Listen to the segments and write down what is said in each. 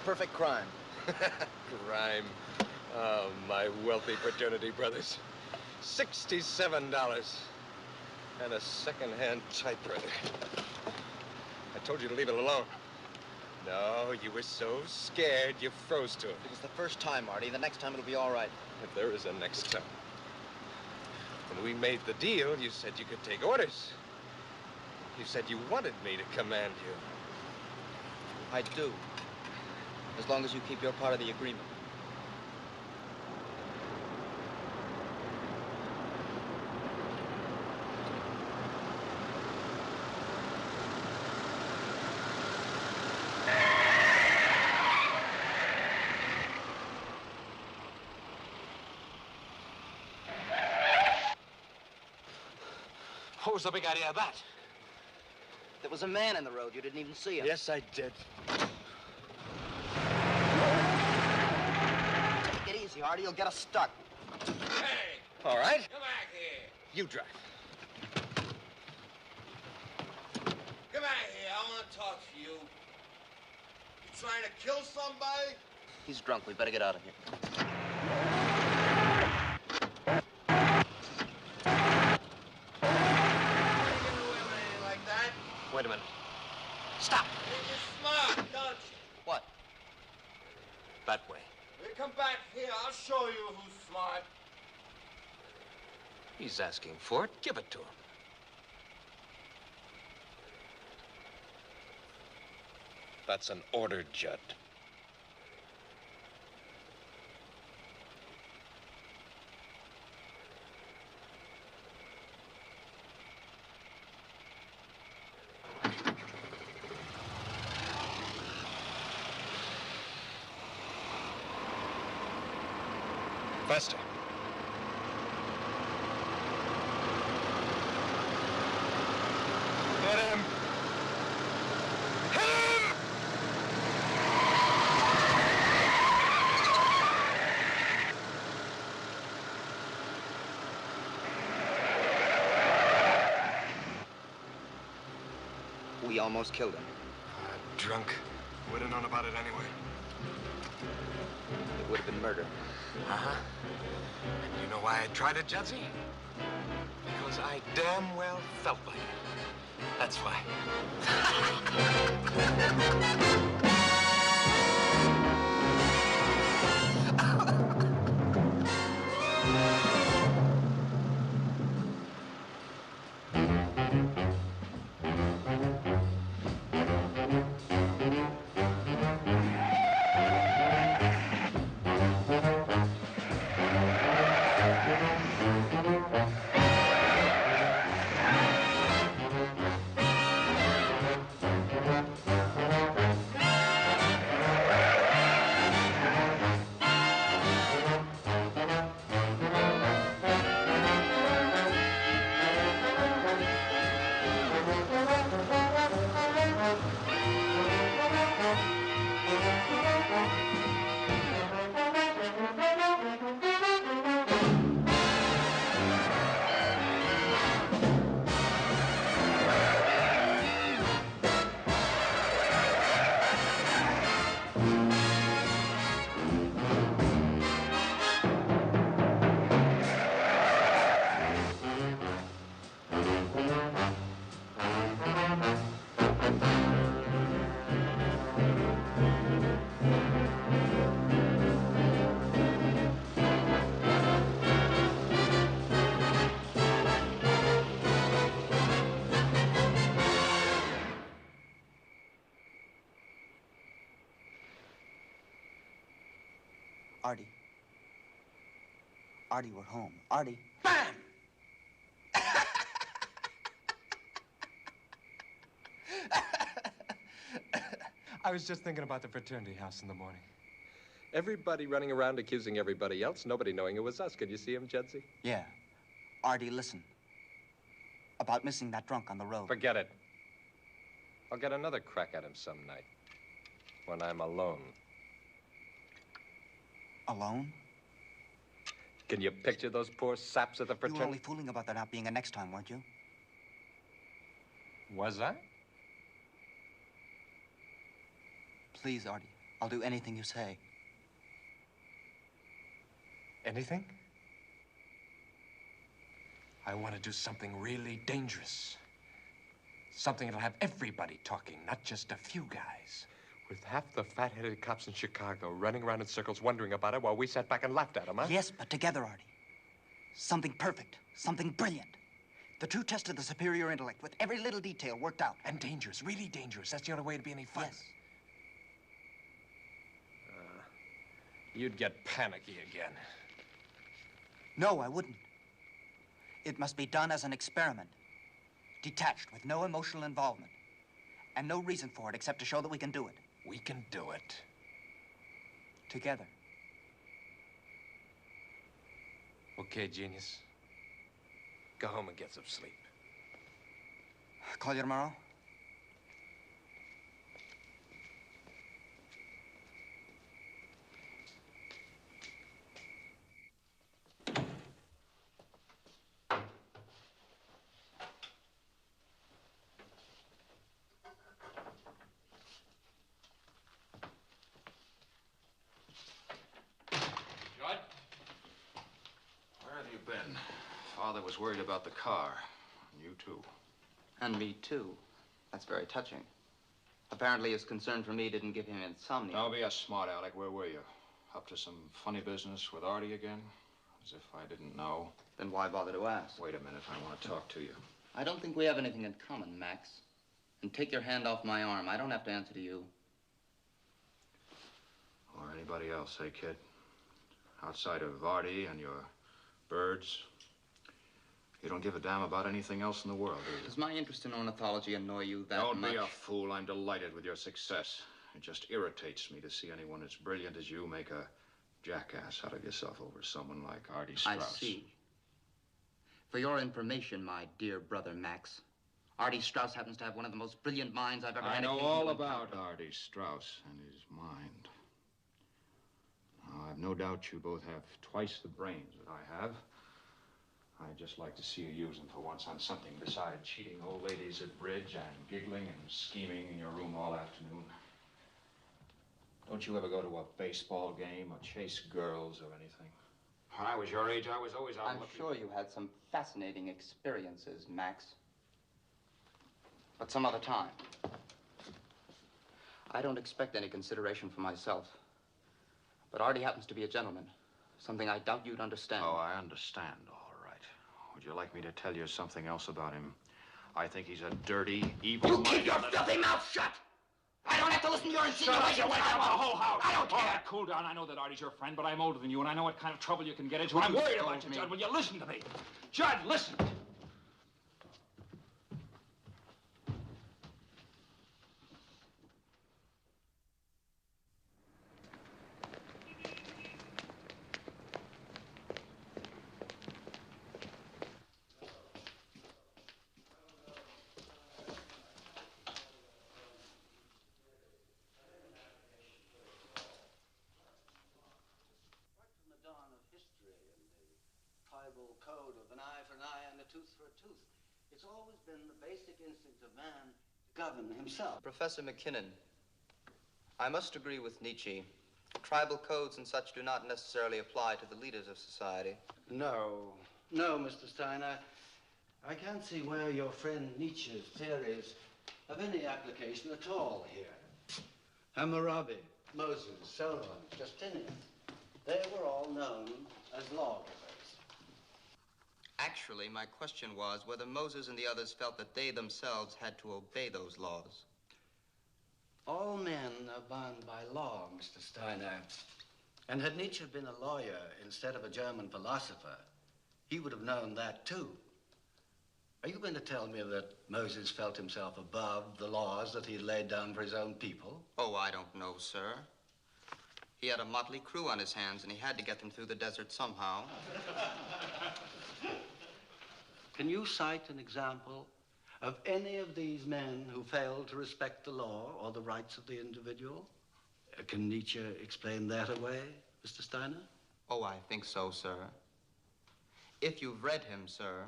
perfect crime. Crime. Oh, my wealthy fraternity brothers. $67. And a second-hand typewriter. I told you to leave it alone. No, you were so scared you froze to it. It was the first time, Artie. The next time it'll be all right. If there is a next time. When we made the deal, you said you could take orders. You said you wanted me to command you. I do. As long as you keep your part of the agreement. What was the big idea of that? There was a man in the road. You didn't even see him. Yes, I did. Take it easy, Artie. You'll get us stuck. Hey! All right. Come back here. You drive. Come back here. I want to talk to you. You trying to kill somebody? He's drunk. We better get out of here. Wait a minute. Stop! You're smart, don't you? What? That way. You come back here, I'll show you who's smart. He's asking for it. Give it to him. That's an order, Judd. Faster. Hit him! Hit him! We almost killed him. Drunk. Would have known about it anyway. It would have been murder. Uh-huh. And you know why I tried it, Judsie? Because I damn well felt like it. That's why. Artie. Artie, we're home. Artie. Bam! I was just thinking about the fraternity house in the morning. Everybody running around accusing everybody else, nobody knowing it was us. Could you see him, Judsie? Yeah. Artie, listen. About missing that drunk on the road. Forget it. I'll get another crack at him some night. When I'm alone. Alone? Can you picture those poor saps at the You fraternity? were only fooling about there not being a next time, weren't you? Was I? Please, Artie. I'll do anything you say. Anything? I want to do something really dangerous. Something that'll have everybody talking, not just a few guys. With half the fat-headed cops in Chicago running around in circles wondering about it while we sat back and laughed at them, huh? Yes, but together, Artie. Something perfect, something brilliant. The true test of the superior intellect with every little detail worked out. And dangerous, really dangerous. That's the only way to be any fun. Yes. You'd get panicky again. No, I wouldn't. It must be done as an experiment. Detached, with no emotional involvement. And no reason for it except to show that we can do it. We can do it. Together. Okay, genius. Go home and get some sleep. Call you tomorrow? Judd? Where have you been? Father was worried about the car. You too. And me, too. That's very touching. Apparently his concern for me didn't give him insomnia. Don't be a smart aleck. Where were you? Up to some funny business with Artie again? As if I didn't know. Then why bother to ask? Wait a minute. I want to talk to you. I don't think we have anything in common, Max. And take your hand off my arm. I don't have to answer to you. Or anybody else, hey, kid? Outside of Artie and your birds, you don't give a damn about anything else in the world, do you? Does my interest in ornithology annoy you that Don't much? be a fool. I'm delighted with your success. It just irritates me to see anyone as brilliant as you make a jackass out of yourself over someone like Artie Strauss. I see. For your information, my dear brother Max, Artie Strauss happens to have one of the most brilliant minds I've ever had. I know occasion all to about encounter. Artie Strauss and his mind. Now, I've no doubt you both have twice the brains that I have. I'd just like to see you use them for once on something besides cheating old ladies at bridge and giggling and scheming in your room all afternoon. Don't you ever go to a baseball game or chase girls or anything? When I was your age, I was always out I'm looking. sure you had some fascinating experiences, Max. But some other time. I don't expect any consideration for myself. But Artie happens to be a gentleman. Something I doubt you'd understand. Oh, I understand, all right. Would you like me to tell you something else about him? I think he's a dirty, evil... You keep your filthy mouth shut! I don't have to listen to your insinuations. Shut up, you wake up the whole house. I don't care. All right, cool down. I know that Artie's your friend, but I'm older than you, and I know what kind of trouble you can get into. I'm worried about you, Judd. Will you listen to me? Judd, listen. Code of an eye for an eye and a tooth for a tooth. It's always been the basic instinct of man to govern himself. Professor McKinnon, I must agree with Nietzsche. Tribal codes and such do not necessarily apply to the leaders of society. No, Mr. Steiner. I can't see where your friend Nietzsche's theories have any application at all here. Hammurabi, Moses, Solomon, Justinian, they were all known as lawgivers. Actually, my question was whether Moses and the others felt that they themselves had to obey those laws. All men are bound by law, Mr. Steiner. And had Nietzsche been a lawyer instead of a German philosopher, he would have known that too. Are you going to tell me that Moses felt himself above the laws that he had laid down for his own people? Oh, I don't know, sir. He had a motley crew on his hands, and he had to get them through the desert somehow. Can you cite an example of any of these men who failed to respect the law or the rights of the individual? Can Nietzsche explain that away, Mr. Steiner? Oh, I think so, sir. If you've read him, sir,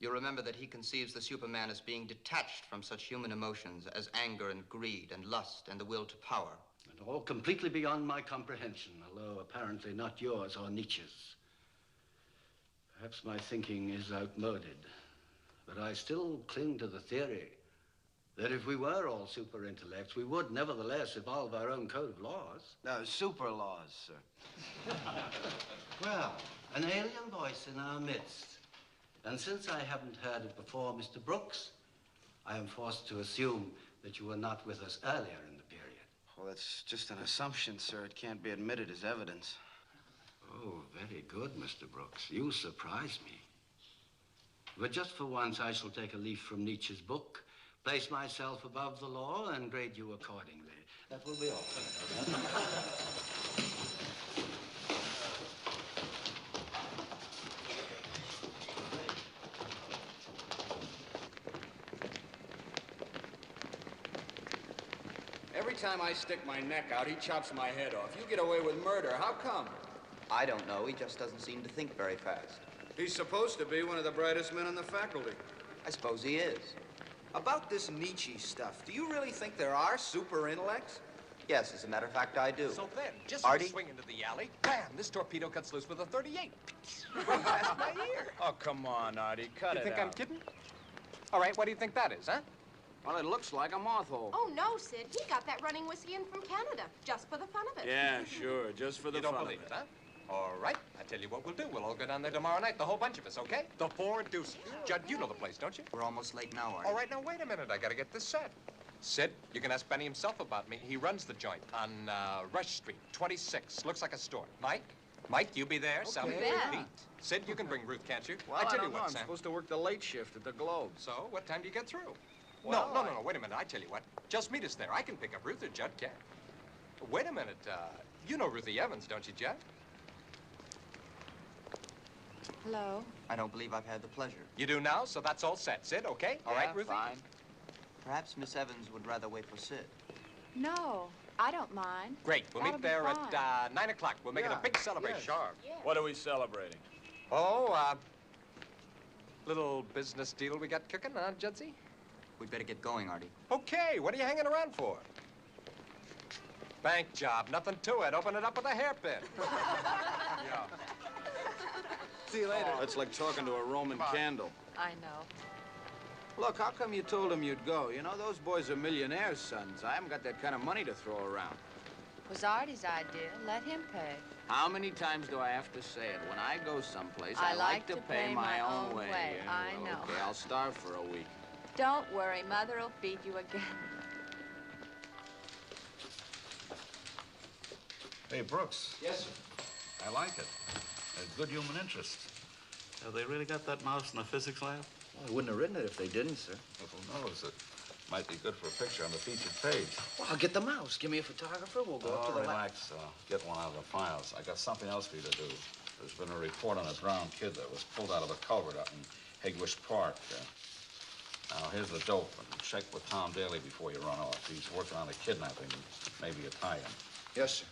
you'll remember that he conceives the Superman as being detached from such human emotions as anger and greed and lust and the will to power. And all completely beyond my comprehension, although apparently not yours or Nietzsche's. Perhaps my thinking is outmoded, but I still cling to the theory that if we were all super intellects, we would nevertheless evolve our own code of laws. No, super laws, sir. Well, an alien voice in our midst. And since I haven't heard it before, Mr. Brooks, I am forced to assume that you were not with us earlier in the period. Well, that's just an assumption, sir. It can't be admitted as evidence. Oh, very good, Mr. Brooks. You surprise me. But just for once, I shall take a leaf from Nietzsche's book, place myself above the law, and grade you accordingly. That will be all. Every time I stick my neck out, he chops my head off. You get away with murder. How come? I don't know. He just doesn't seem to think very fast. He's supposed to be one of the brightest men on the faculty. I suppose he is. About this Nietzsche stuff, do you really think there are super intellects? Yes, as a matter of fact, I do. So then, just Artie? swing into the alley, bam, this torpedo cuts loose with a 38. That's my ear. Oh, come on, Artie. Cut You it think out. I'm kidding? All right, what do you think that is, huh? Well, it looks like a moth hole. Oh, no, Sid. He got that running whiskey in from Canada, just for the fun of it. Yeah, sure. Just for the You don't fun believe of it, huh? All right, I tell you what we'll do. We'll all go down there tomorrow night, the whole bunch of us, okay? The Four Deuces. Judd, you know the place, don't you? We're almost late now, Artie. All right, now, wait a minute. I gotta get this set. Sid, you can ask Benny himself about me. He runs the joint on Rush Street, 26. Looks like a store. Mike, you be there. Sally, bet. Pete. Sid, you can bring Ruth, can't you? Well, I tell you don't know. what, I'm Sam. supposed to work the late shift at the Globe. So, what time do you get through? Well, No, wait a minute. I tell you what. Just meet us there. I can pick up Ruth or Judd can. Wait a minute. You know Ruthie Evans, don't you, Judd? Hello? I don't believe I've had the pleasure. You do now, so that's all set. Sid, okay? All right, Ruthie? Fine. Perhaps Miss Evans would rather wait for Sid. No, I don't mind. Great. We'll That'll meet be there fine. at 9 o'clock. We'll make it a big celebration. Sure. Yeah. What are we celebrating? Oh, little business deal we got cooking, huh, Judsie? We'd better get going, Artie. Okay, what are you hanging around for? Bank job, nothing to it. Open it up with a hairpin. Yeah. See you later. That's like talking to a Roman candle. I know. Look, how come you told him you'd go? You know, those boys are millionaires' sons. I haven't got that kind of money to throw around. It was Artie's idea. Let him pay. How many times do I have to say it? When I go someplace, I I like to to pay pay my my own own way. way. Yeah, I well, know. Okay, I'll starve for a week. Don't worry. Mother'll feed you again. Hey, Brooks. Yes, sir. I like it. A good human interest. Have they really got that mouse in the physics lab? Well, I wouldn't have written it if they didn't, sir. Well, who knows? It might be good for a picture on the featured page. Well, I'll get the mouse. Give me a photographer. We'll go up to the lab. Relax. Get one out of the files. I got something else for you to do. There's been a report on a drowned kid that was pulled out of a culvert out in Hegwish Park. Now, here's the dope. And check with Tom Daly before you run off. He's working on a kidnapping, maybe a tie-in. Yes, sir.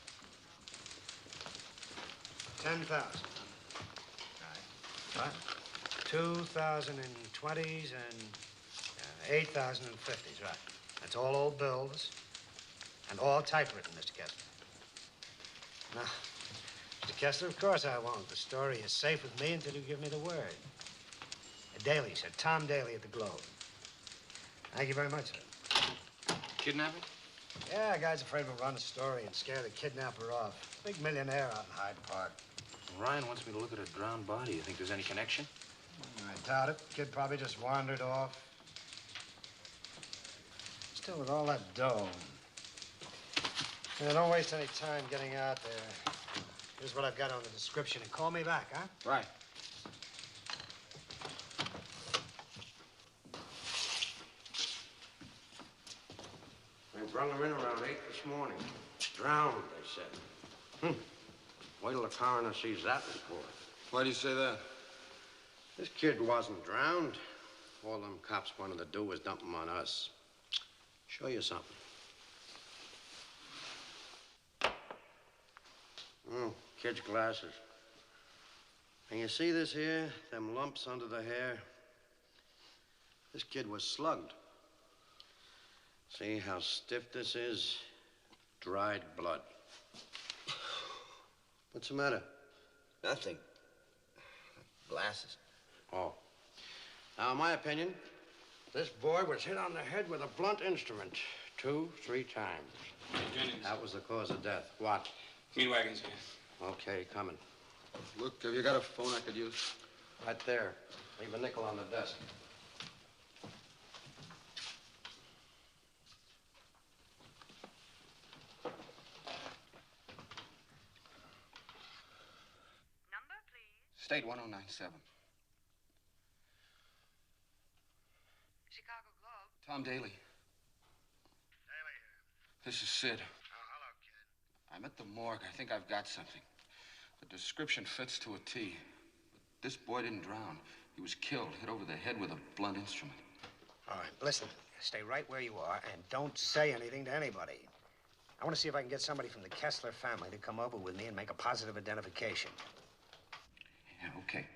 10,000. What? 2,020s and 8,050s, right. That's all old bills and all typewritten, Mr. Kessler. Now, Mr. Kessler, of course I won't. The story is safe with me until you give me the word. Daly, sir. Tom Daly at the Globe. Thank you very much, sir. Kidnapping? Yeah, guy's afraid we'll run a story and scare the kidnapper off. Big millionaire out in Hyde Park. Ryan wants me to look at a drowned body. You think there's any connection? I doubt it. Kid probably just wandered off. Still, with all that dough. Yeah, don't waste any time getting out there. Here's what I've got on the description, and call me back, huh? Right. They brought him in around 8 this morning. Drowned, they said. Wait till the coroner sees that report. Why do you say that? This kid wasn't drowned. All them cops wanted to do was dump him on us. Show you something. Oh, kid's glasses. And you see this here? Them lumps under the hair? This kid was slugged. See how stiff this is? Dried blood. What's the matter? Nothing. Glasses. Oh. Now, in my opinion, this boy was hit on the head with a blunt instrument 2, 3 times. Jennings. That was the cause of death. What? Meat wagon's here. Okay, coming. Look, have you got a phone I could use? Right there. Leave a nickel on the desk. State 1097. Chicago Globe. Tom Daly. Daly here. This is Sid. Oh, hello, kid. I'm at the morgue. I think I've got something. The description fits to a T. But this boy didn't drown. He was killed, hit over the head with a blunt instrument. All right, listen. Stay right where you are and don't say anything to anybody. I want to see if I can get somebody from the Kessler family to come over with me and make a positive identification. Yeah, okay.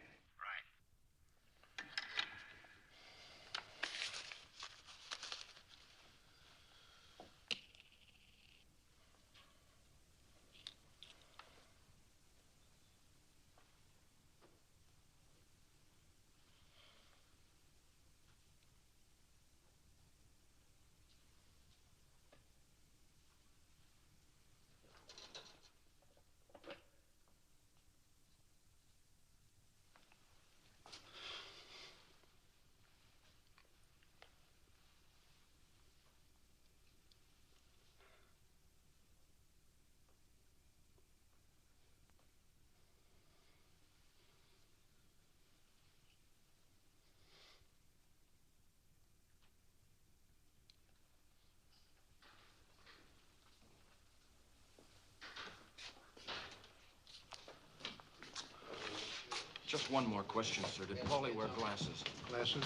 Just one more question, sir. Did Paulie wear glasses? Glasses?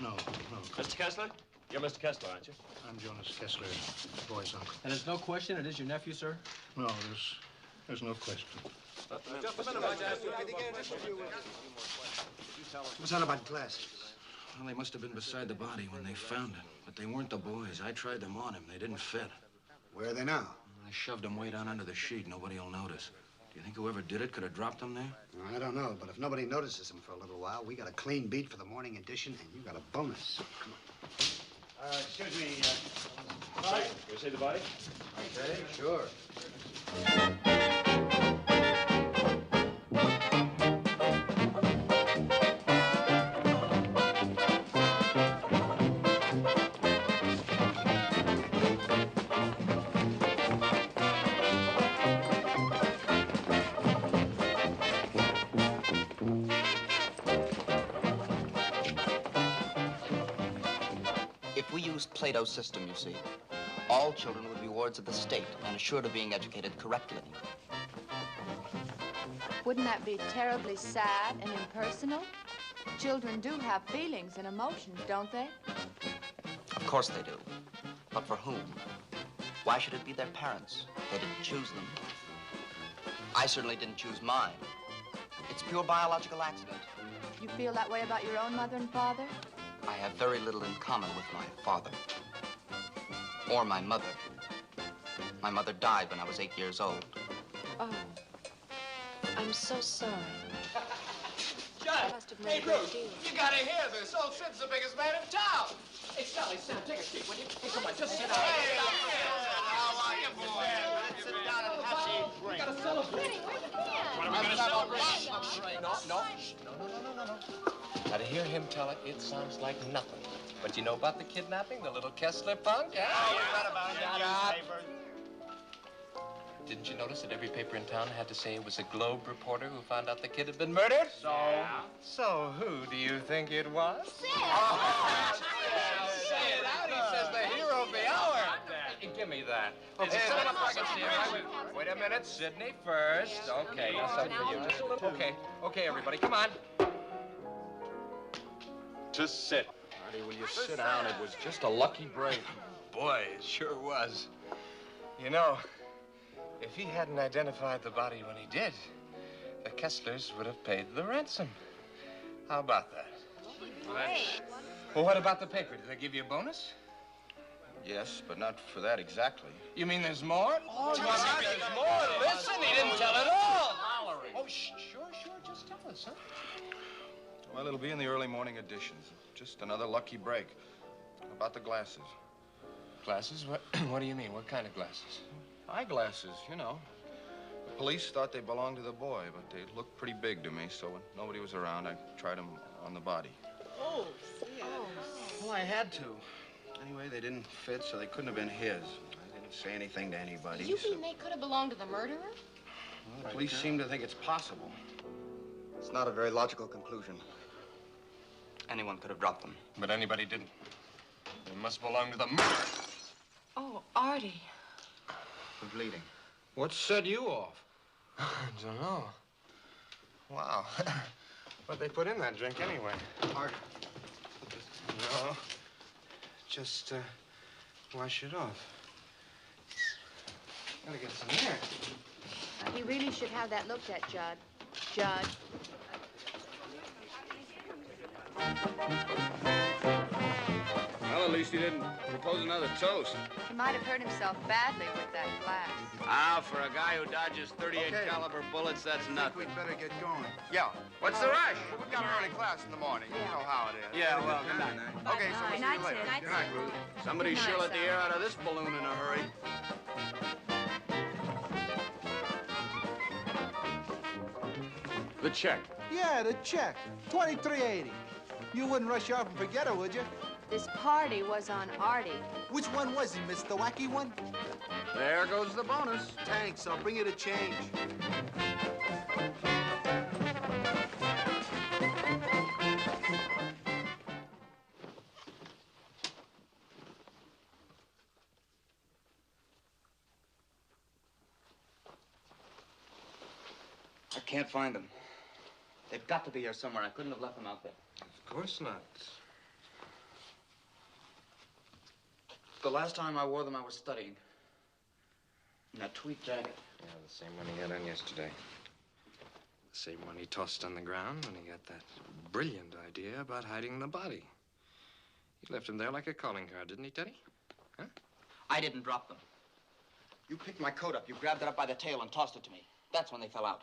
No. Mr. Kessler? You're Mr. Kessler, aren't you? I'm Jonas Kessler, the boy's uncle. And there's no question it is your nephew, sir? No, there's no question. Just a minute, I'd ask you. What's that about glasses? Well, they must have been beside the body when they found it. But they weren't the boys. I tried them on him. They didn't fit. Where are they now? I shoved them way down under the sheet. Nobody will notice. Do you think whoever did it could have dropped them there? I don't know, but if nobody notices them for a little while, we got a clean beat for the morning edition, and you got a bonus. Come on. Excuse me, Can we see the body? Okay, sure. If we used Plato's system, you see, all children would be wards of the state and assured of being educated correctly. Wouldn't that be terribly sad and impersonal? Children do have feelings and emotions, don't they? Of course they do. But for whom? Why should it be their parents? They didn't choose them. I certainly didn't choose mine. It's pure biological accident. You feel that way about your own mother and father? I have very little in common with my father. Or my mother. My mother died when I was 8 years old. Oh. I'm so sorry. Judd, must have hey, made a great Bruce, deal. you gotta hear this. Old Sid's the biggest man in town. Hey, Sally, sit down. Take a seat, will you? Hey, come on, just sit down. Hey, how are you, boy? Let's sit down and have some We gotta celebrate. What are we gonna celebrate? No. Now, to hear him tell it, it sounds like nothing. But you know about the kidnapping, the little Kessler punk? Yeah, you read about it in the newspaper. Didn't you notice that every paper in town had to say it was a Globe reporter who found out the kid had been murdered? So who do you think it was? Sid! Sid, Artie says the hero of the hour. Give me that. Okay, set him up like a steer. Wait a minute, Sidney first. Okay, now something for you. Just a little. Okay, everybody, come on. Just sit. Artie, will you sit down? It was just a lucky break. Boy, it sure was. You know, if he hadn't identified the body when he did, the Kesslers would have paid the ransom. How about that? Great. Well, what about the paper? Did they give you a bonus? Yes, but not for that exactly. You mean there's more? Oh, There's there's more. Listen, he didn't tell it all. Oh, sure, just tell us, huh? Well, it'll be in the early morning editions. Just another lucky break. About the glasses. Glasses? What do you mean? What kind of glasses? Eyeglasses, you know. The police thought they belonged to the boy, but they looked pretty big to me, so when nobody was around, I tried them on the body. Oh, well, I had to. Anyway, they didn't fit, so they couldn't have been his. I didn't say anything to anybody. You mean they could have belonged to the murderer? Well, the police seem to think it's possible. It's not a very logical conclusion. Anyone could have dropped them. But anybody didn't. They must belong to the murderer. Oh, Artie. We're bleeding. What set you off? I don't know. Wow. What'd they put in that drink anyway? Artie. No. Just, wash it off. Gotta get some air. He really should have that looked at, Judd. Judd. Well, at least he didn't propose another toast. He might have hurt himself badly with that glass. Ah, for a guy who dodges 38 caliber bullets, that's nothing. We'd better get going. Yeah. What's the rush? We've got an early class in the morning. You know how it is. Yeah, well, good night. Okay, so we'll see you later. Good night, Ruth. Somebody sure let the air out of this balloon in a hurry. The check. Yeah, the check. $23.80. You wouldn't rush off and forget it, would you? This party was on Artie. Which one was he, miss? The wacky one? There goes the bonus. Thanks. I'll bring you the change. I can't find them. They've got to be here somewhere. I couldn't have left them out there. Of course not. The last time I wore them, I was studying. In that tweed jacket. Yeah, the same one he had on yesterday. The same one he tossed on the ground when he got that brilliant idea about hiding the body. He left him there like a calling card, didn't he, Teddy? Huh? I didn't drop them. You picked my coat up. You grabbed it up by the tail and tossed it to me. That's when they fell out.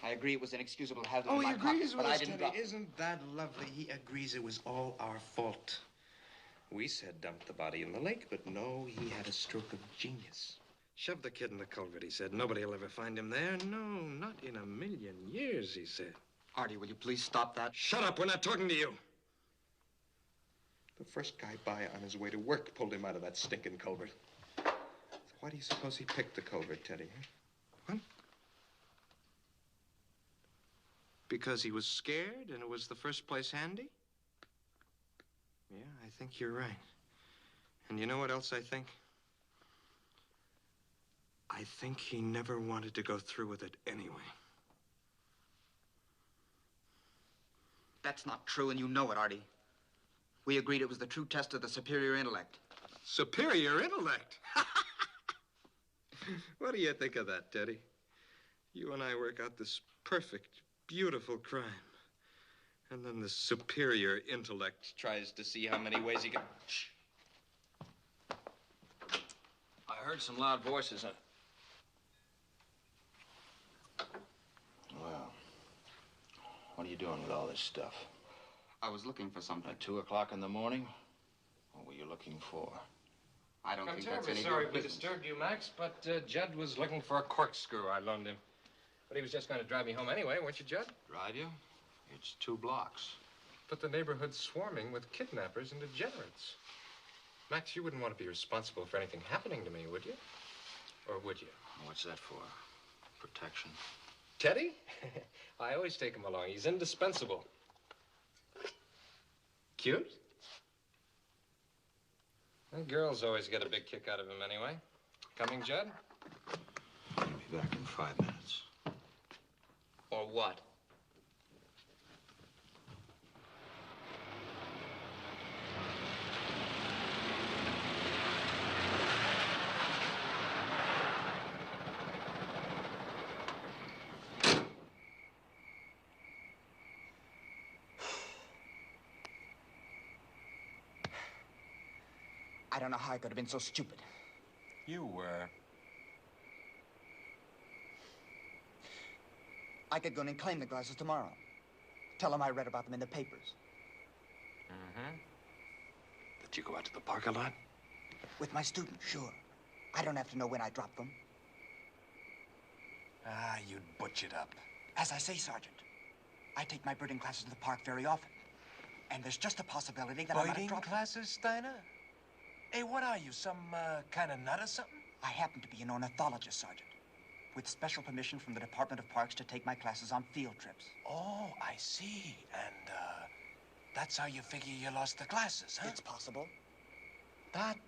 I agree it was inexcusable to have them in my pocket, but I didn't drop them. Isn't that lovely? He agrees it was all our fault. We said dump the body in the lake, but no, he had a stroke of genius. Shove the kid in the culvert, he said. Nobody will ever find him there. No, not in a million years, he said. Artie, will you please stop that? Shut up, we're not talking to you. The first guy by on his way to work pulled him out of that stinking culvert. So why do you suppose he picked the culvert, Teddy? Huh? What? Because he was scared and it was the first place handy? Yeah, I think you're right. And you know what else I think? I think he never wanted to go through with it anyway. That's not true, and you know it, Artie. We agreed it was the true test of the superior intellect. Superior intellect? What do you think of that, Teddy? You and I work out this perfect, beautiful crime. And then the superior intellect tries to see how many ways he can... Shh. I heard some loud voices. Well, what are you doing with all this stuff? I was looking for something. At 2 o'clock in the morning? What were you looking for? I don't think that's I'm any sorry good we business. disturbed you, Max, but Judd was looking for a corkscrew I loaned him. But he was just going to drive me home anyway, weren't you, Judd? Drive you? It's 2 blocks. But the neighborhood's swarming with kidnappers and degenerates. Max, you wouldn't want to be responsible for anything happening to me, would you? Or would you? What's that for? Protection? Teddy? I always take him along. He's indispensable. Cute? Well, girls always get a big kick out of him anyway. Coming, Judd? I'll be back in 5 minutes. Or what? I don't know how I could have been so stupid. You were. I could go in and claim the glasses tomorrow. Tell them I read about them in the papers. Mm-hmm. Did you go out to the park a lot? With my students, sure. I don't have to know when I dropped them. Ah, you'd butch it up. As I say, Sergeant, I take my birding classes to the park very often. And there's just a possibility that I might have Birding dropped them. classes, Steiner? Hey, what are you, some kind of nut or something? I happen to be an ornithologist, Sergeant, with special permission from the Department of Parks to take my classes on field trips. Oh, I see. And, that's how you figure you lost the glasses, huh? It's possible. That,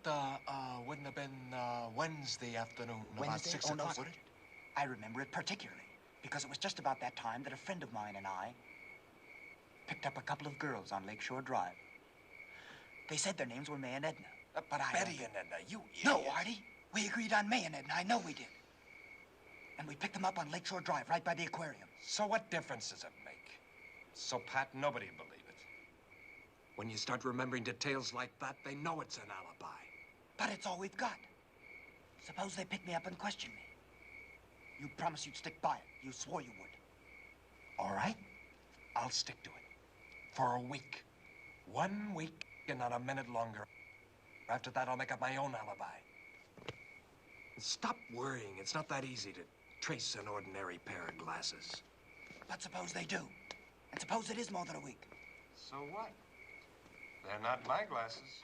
wouldn't have been, Wednesday afternoon, about Wednesday? 6 Oh, no, o'clock, sir. would it? I remember it particularly, because it was just about that time that a friend of mine and I picked up a couple of girls on Lakeshore Drive. They said their names were May and Edna, but I... Betty and Edna, you idiot. No, Artie. We agreed on May and Edna. I know we did. And we picked them up on Lakeshore Drive, right by the aquarium. So what difference does it make? So pat, nobody will believe it. When you start remembering details like that, they know it's an alibi. But it's all we've got. Suppose they pick me up and question me. You promised you'd stick by it. You swore you would. All right. I'll stick to it. For a week. 1 week and not a minute longer. After that, I'll make up my own alibi. Stop worrying. It's not that easy to trace an ordinary pair of glasses. But suppose they do. And suppose it is more than a week. So what? They're not my glasses.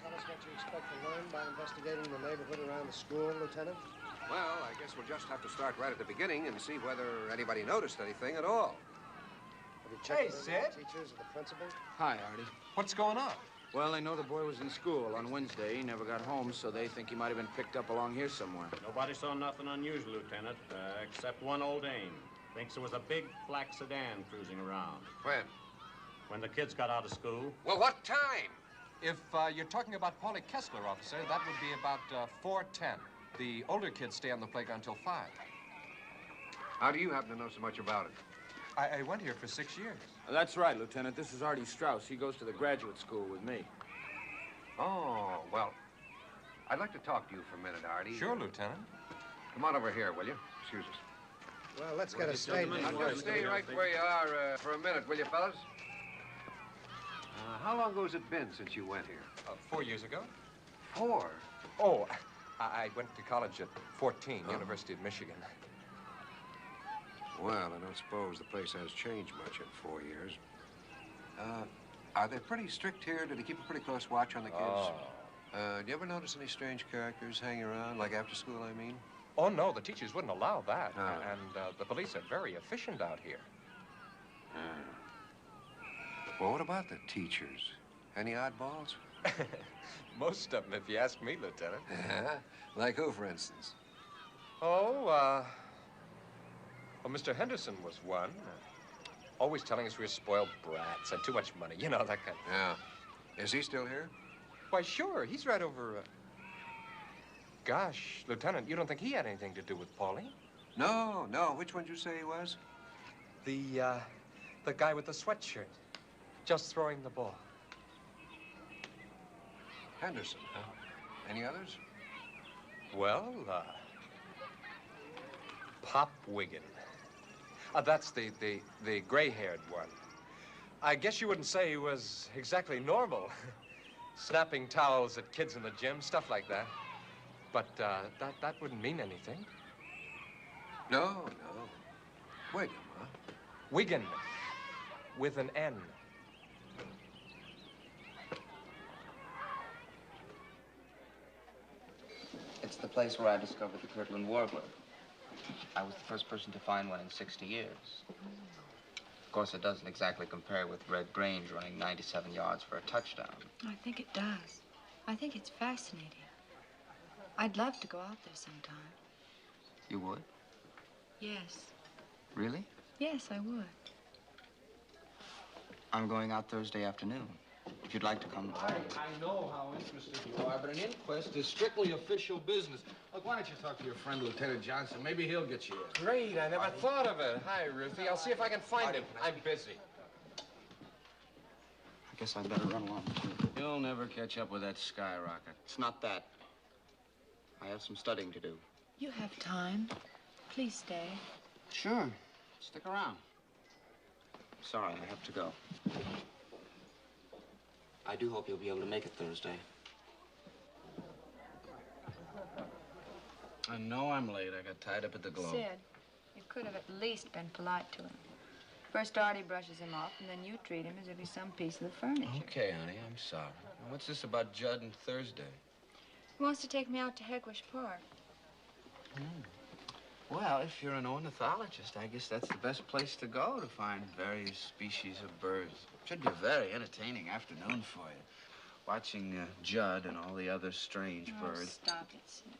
Tell us what you expect to learn by investigating the neighborhood around the school, Lieutenant? Well, I guess we'll just have to start right at the beginning and see whether anybody noticed anything at all. Have you checked Hey, with Sid. the teachers or the principal? Hi, Artie. What's going on? Well, they know the boy was in school on Wednesday. He never got home, so they think he might have been picked up along here somewhere. Nobody saw nothing unusual, Lieutenant, except one old dame. Thinks it was a big black sedan cruising around. When? When the kids got out of school. Well, what time? If you're talking about Paulie Kessler, officer, that would be about 4:10. The older kids stay on the playground till 5. How do you happen to know so much about it? I went here for 6 years. That's right, Lieutenant. This is Artie Strauss. He goes to the graduate school with me. Oh, well, I'd like to talk to you for a minute, Artie. Sure, Lieutenant. Come on over here, will you? Excuse us. Well, let's get a statement. Now, just stay right where you are for a minute, will you, fellas? How long ago's it been since you went here? 4 years ago. 4? Oh, I went to college at 14, University of Michigan. Well, I don't suppose the place has changed much in 4 years. Are they pretty strict here? Do they keep a pretty close watch on the kids? Oh. Do you ever notice any strange characters hanging around, like after school, I mean? Oh, no, the teachers wouldn't allow that. Oh. And the police are very efficient out here. Well, what about the teachers? Any oddballs? Most of them, if you ask me, Lieutenant. Like who, for instance? Oh, well, Mr. Henderson was one. Always telling us we were spoiled brats, had too much money, you know, that kind of... Yeah. Is he still here? Why, sure, he's right over... Gosh, Lieutenant, you don't think he had anything to do with Paulie? No, no. Which one did you say he was? The guy with the sweatshirt. Just throwing the ball. Henderson, huh? Any others? Well, Pop Wiggin. That's the gray-haired one. I guess you wouldn't say he was exactly normal. Snapping towels at kids in the gym, stuff like that. But that wouldn't mean anything. No, no. Wiggin, huh? Wiggin, with an N. It's the place where I discovered the Kirtland warbler. I was the first person to find one in 60 years. Of course, it doesn't exactly compare with Red Grange running 97 yards for a touchdown. I think it does. I think it's fascinating. I'd love to go out there sometime. You would? Yes. Really? Yes, I would. I'm going out Thursday afternoon. if you'd like to come. I know how interested you are, but an inquest is strictly official business. Look, why don't you talk to your friend, Lieutenant Johnson? Maybe he'll get you in. Great, I never thought of it. Hi, Ruthie. I'll see if I can find him. I'm busy. I guess I'd better run along, too. You'll never catch up with that skyrocket. It's not that. I have some studying to do. You have time. Please stay. Sure. Stick around. Sorry, I have to go. I do hope you'll be able to make it Thursday. I know I'm late. I got tied up at the Globe. Sid, you could have at least been polite to him. First, Artie brushes him off, and then you treat him as if he's some piece of the furniture. Okay, honey, I'm sorry. Now, what's this about Judd and Thursday? He wants to take me out to Hegwish Park. Well, if you're an ornithologist, I guess that's the best place to go to find various species of birds. Should be a very entertaining afternoon for you. Watching Judd and all the other strange birds. Stop it, Sid.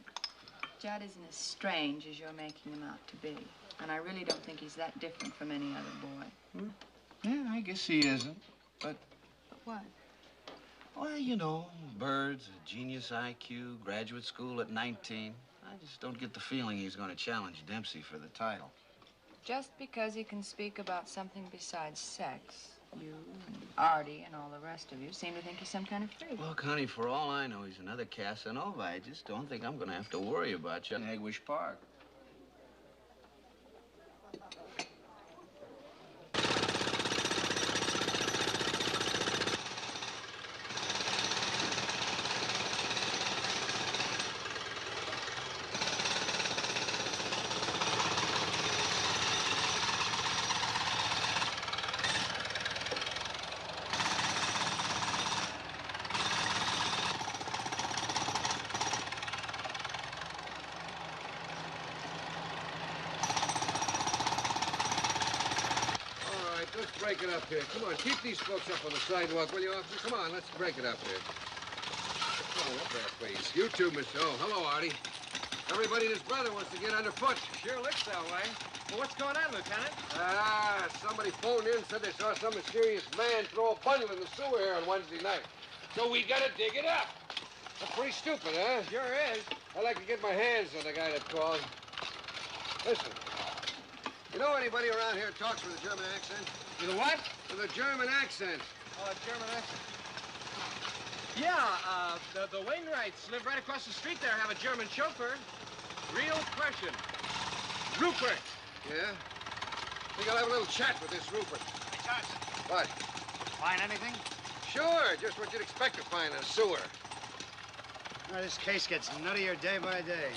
Judd isn't as strange as you're making him out to be. And I really don't think he's that different from any other boy. Yeah, I guess he isn't. But what? Well, you know, birds, a genius IQ, graduate school at 19. I just don't get the feeling he's going to challenge Dempsey for the title. Just because he can speak about something besides sex, you and Artie and all the rest of you seem to think he's some kind of freak. Look, honey, for all I know, he's another Casanova. I just don't think I'm going to have to worry about you in Hegwish Park. Break it up here. Come on, keep these folks up on the sidewalk, will you, officer? Come on, let's break it up here. Come on, up there, please. You too, Mr. Oh, hello, Artie. Everybody and his brother wants to get underfoot. Sure looks that way. Well, what's going on, Lieutenant? Somebody phoned in and said they saw some mysterious man throw a bundle in the sewer here on Wednesday night. So we gotta dig it up. That's pretty stupid, huh? Sure is. I'd like to get my hands on the guy that called. Listen, you know anybody around here who talks with a German accent? With a what? With a German accent. Oh, a German accent. Yeah, the Wainwrights live right across the street there, have a German chauffeur. Real Prussian. Rupert. Yeah? I think I'll have a little chat with this Rupert. Hey, Johnson. What? Find anything? Sure, just what you'd expect to find in a sewer. Well, this case gets nuttier day by day.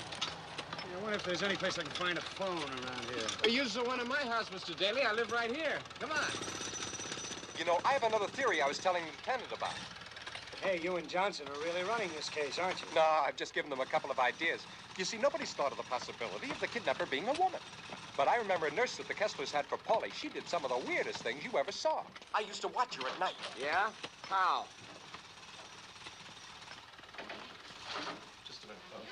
I wonder if there's any place I can find a phone around here. Well, use the one in my house, Mr. Daly. I live right here. Come on. You know, I have another theory I was telling the lieutenant about. Hey, you and Johnson are really running this case, aren't you? No, I've just given them a couple of ideas. You see, nobody's thought of the possibility of the kidnapper being a woman. But I remember a nurse that the Kesslers had for Polly. She did some of the weirdest things you ever saw. I used to watch her at night. Yeah? How? Just a minute, folks.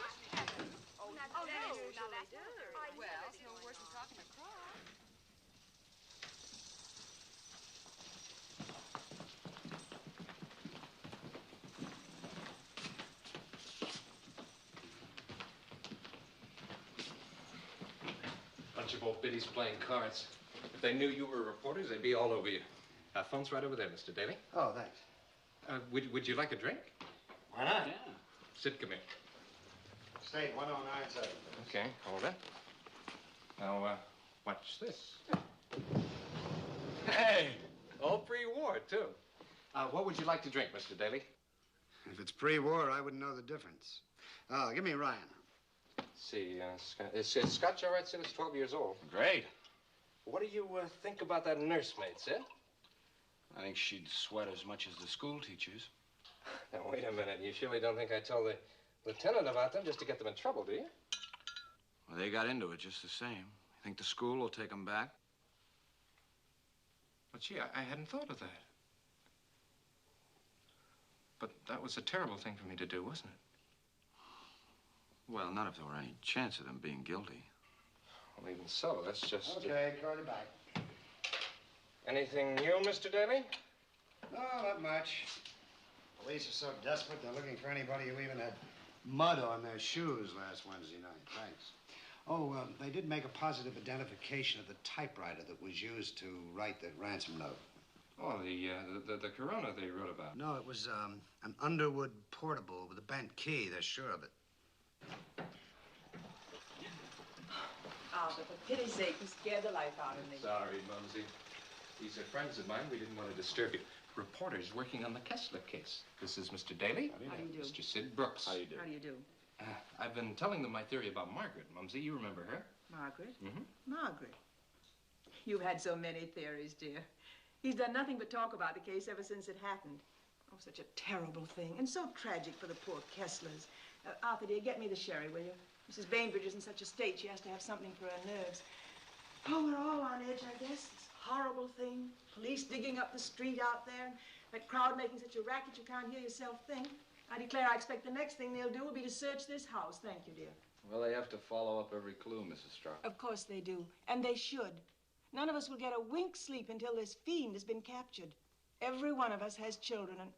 Bunch of old biddies playing cards. If they knew you were reporters, they'd be all over you. Phone's right over there, Mr. Daly. Oh, thanks. Would you like a drink? Why not? Yeah. Sid, come here. State 1097. Okay, hold it. Now, watch this. Hey, all pre-war, too. What would you like to drink, Mr. Daly? If it's pre-war, I wouldn't know the difference. Oh, give me Ryan. See, is Scotch all right, Sid? It's 12 years old. Great. What do you think about that nursemaid, Sid? I think she'd sweat as much as the school teachers. Now, wait a minute. You surely don't think I told the lieutenant about them just to get them in trouble, do you? Well, they got into it just the same. You think the school will take them back? But, gee, I hadn't thought of that. But that was a terrible thing for me to do, wasn't it? Well, not if there were any chance of them being guilty. Well, even so, that's just... Okay, call you back. Anything new, Mr. Daly? No, not much. Police are so desperate, they're looking for anybody who even had mud on their shoes last Wednesday night. Thanks. Oh, they did make a positive identification of the typewriter that was used to write the ransom note. Oh, the Corona they wrote about. No, it was an Underwood portable with a bent key. They're sure of it. Oh, but for pity's sake, you scared the life out of me. Sorry, Mumsy. These are friends of mine. We didn't want to disturb you. Reporters working on the Kessler case. This is Mr. Daly. How do you do? Mr. Sid Brooks. How do you do? How do you do? I've been telling them my theory about Margaret, Mumsy. You remember her? Margaret? Mm-hmm. Margaret. You've had so many theories, dear. He's done nothing but talk about the case ever since it happened. Oh, such a terrible thing, and so tragic for the poor Kesslers. Arthur, dear, get me the sherry, will you? Mrs. Bainbridge is in such a state, she has to have something for her nerves. Oh, we're all on edge, I guess. This horrible thing. Police digging up the street out there. That crowd making such a racket you can't hear yourself think. I declare I expect the next thing they'll do will be to search this house. Thank you, dear. Well, they have to follow up every clue, Mrs. Strauss. Of course they do, and they should. None of us will get a wink's sleep until this fiend has been captured. Every one of us has children, and...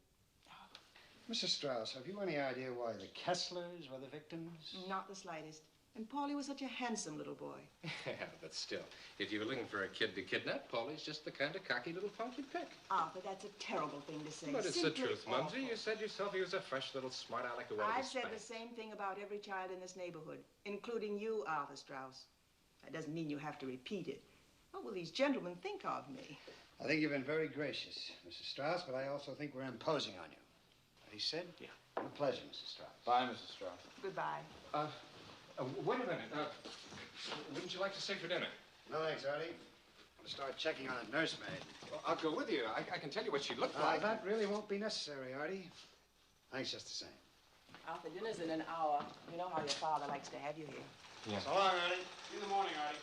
Mrs. Strauss, have you any idea why the Kesslers were the victims? Not the slightest. And Paulie was such a handsome little boy. Yeah, but still, if you were looking for a kid to kidnap, Paulie's just the kind of cocky little punk you'd pick. Arthur, that's a terrible thing to say. But it's Simply the truth, awful. Mumsy. You said yourself he was a fresh little smart aleck who wanted I've to said spank. the same thing about every child in this neighborhood, including you, Arthur Strauss. That doesn't mean you have to repeat it. What will these gentlemen think of me? I think you've been very gracious, Mrs. Strauss, but I also think we're imposing on you. He said? Yeah. A pleasure, Mrs. Strauss. Bye, Mrs. Strauss. Goodbye. Wait a minute. Wouldn't you like to stay for dinner? No, thanks, Artie. I'm going to start checking on a nursemaid. Well, I'll go with you. I can tell you what she looked like. That really won't be necessary, Artie. Thanks just the same. Arthur, dinner's in an hour. You know how your father likes to have you here. Yeah. So long, Artie. See you in the morning, Artie.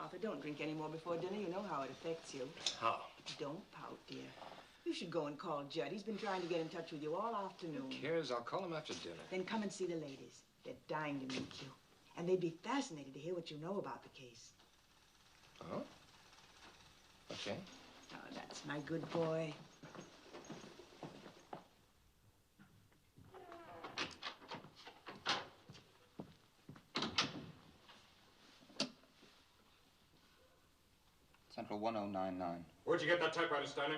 Arthur, don't drink any more before dinner. You know how it affects you. How? Don't pout, dear. You should go and call Judd. He's been trying to get in touch with you all afternoon. Who cares? I'll call him after dinner. Then come and see the ladies. They're dying to meet you. And they'd be fascinated to hear what you know about the case. Oh? Okay. Oh, that's my good boy. Central 1099. Where'd you get that typewriter, Steiner?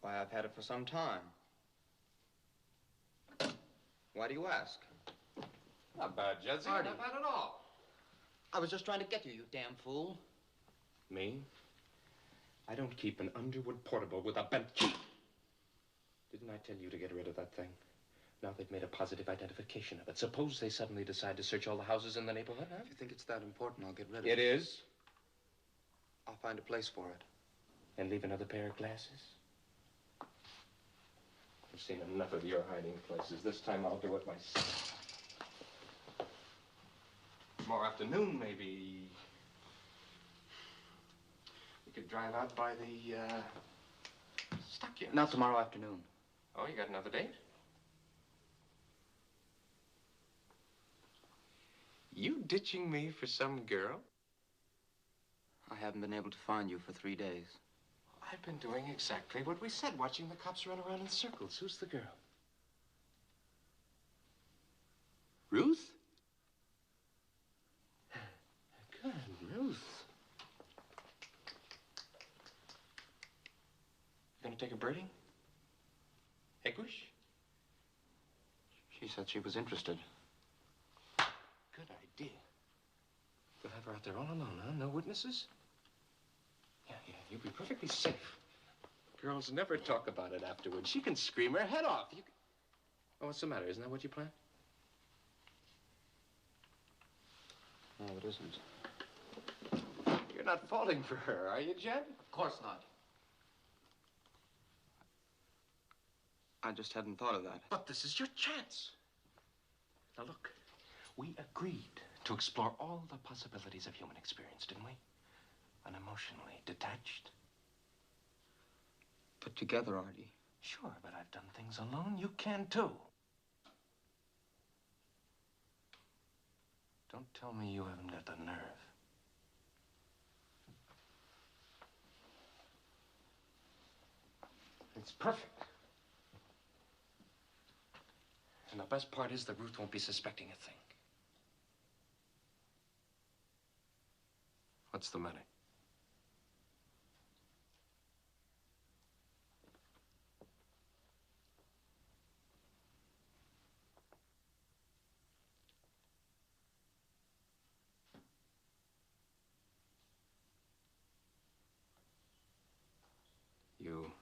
Why, I've had it for some time. Why do you ask? Not bad, Judson. Artie. Not bad at all. I was just trying to get you, you damn fool. Me? I don't keep an Underwood portable with a bent key. Didn't I tell you to get rid of that thing? Now they've made a positive identification of it. Suppose they suddenly decide to search all the houses in the neighborhood, huh? If you think it's that important, I'll get rid of It is? I'll find a place for it. And leave another pair of glasses? I've seen enough of your hiding places. This time I'll do it myself. Tomorrow afternoon, maybe. We could drive out by the, stockyards. Not tomorrow afternoon. Oh, you got another date? You ditching me for some girl? I haven't been able to find you for 3 days. I've been doing exactly what we said, watching the cops run around in circles. Who's the girl? Ruth? Good, Ruth. You gonna take a birding? Egwish? She said she was interested. Good idea. We'll have her out there all alone, huh? No witnesses? Yeah, you'll be perfectly safe. Girls never talk about it afterwards. She can scream her head off. Oh, what's the matter? Isn't that what you planned? No, it isn't. You're not falling for her, are you, Judd? Of course not. I just hadn't thought of that. But this is your chance. Now, look. We agreed to explore all the possibilities of human experience, didn't we? Unemotionally detached. Put together, Artie. Sure, but I've done things alone. You can, too. Don't tell me you haven't got the nerve. It's perfect. And the best part is that Ruth won't be suspecting a thing. What's the matter? You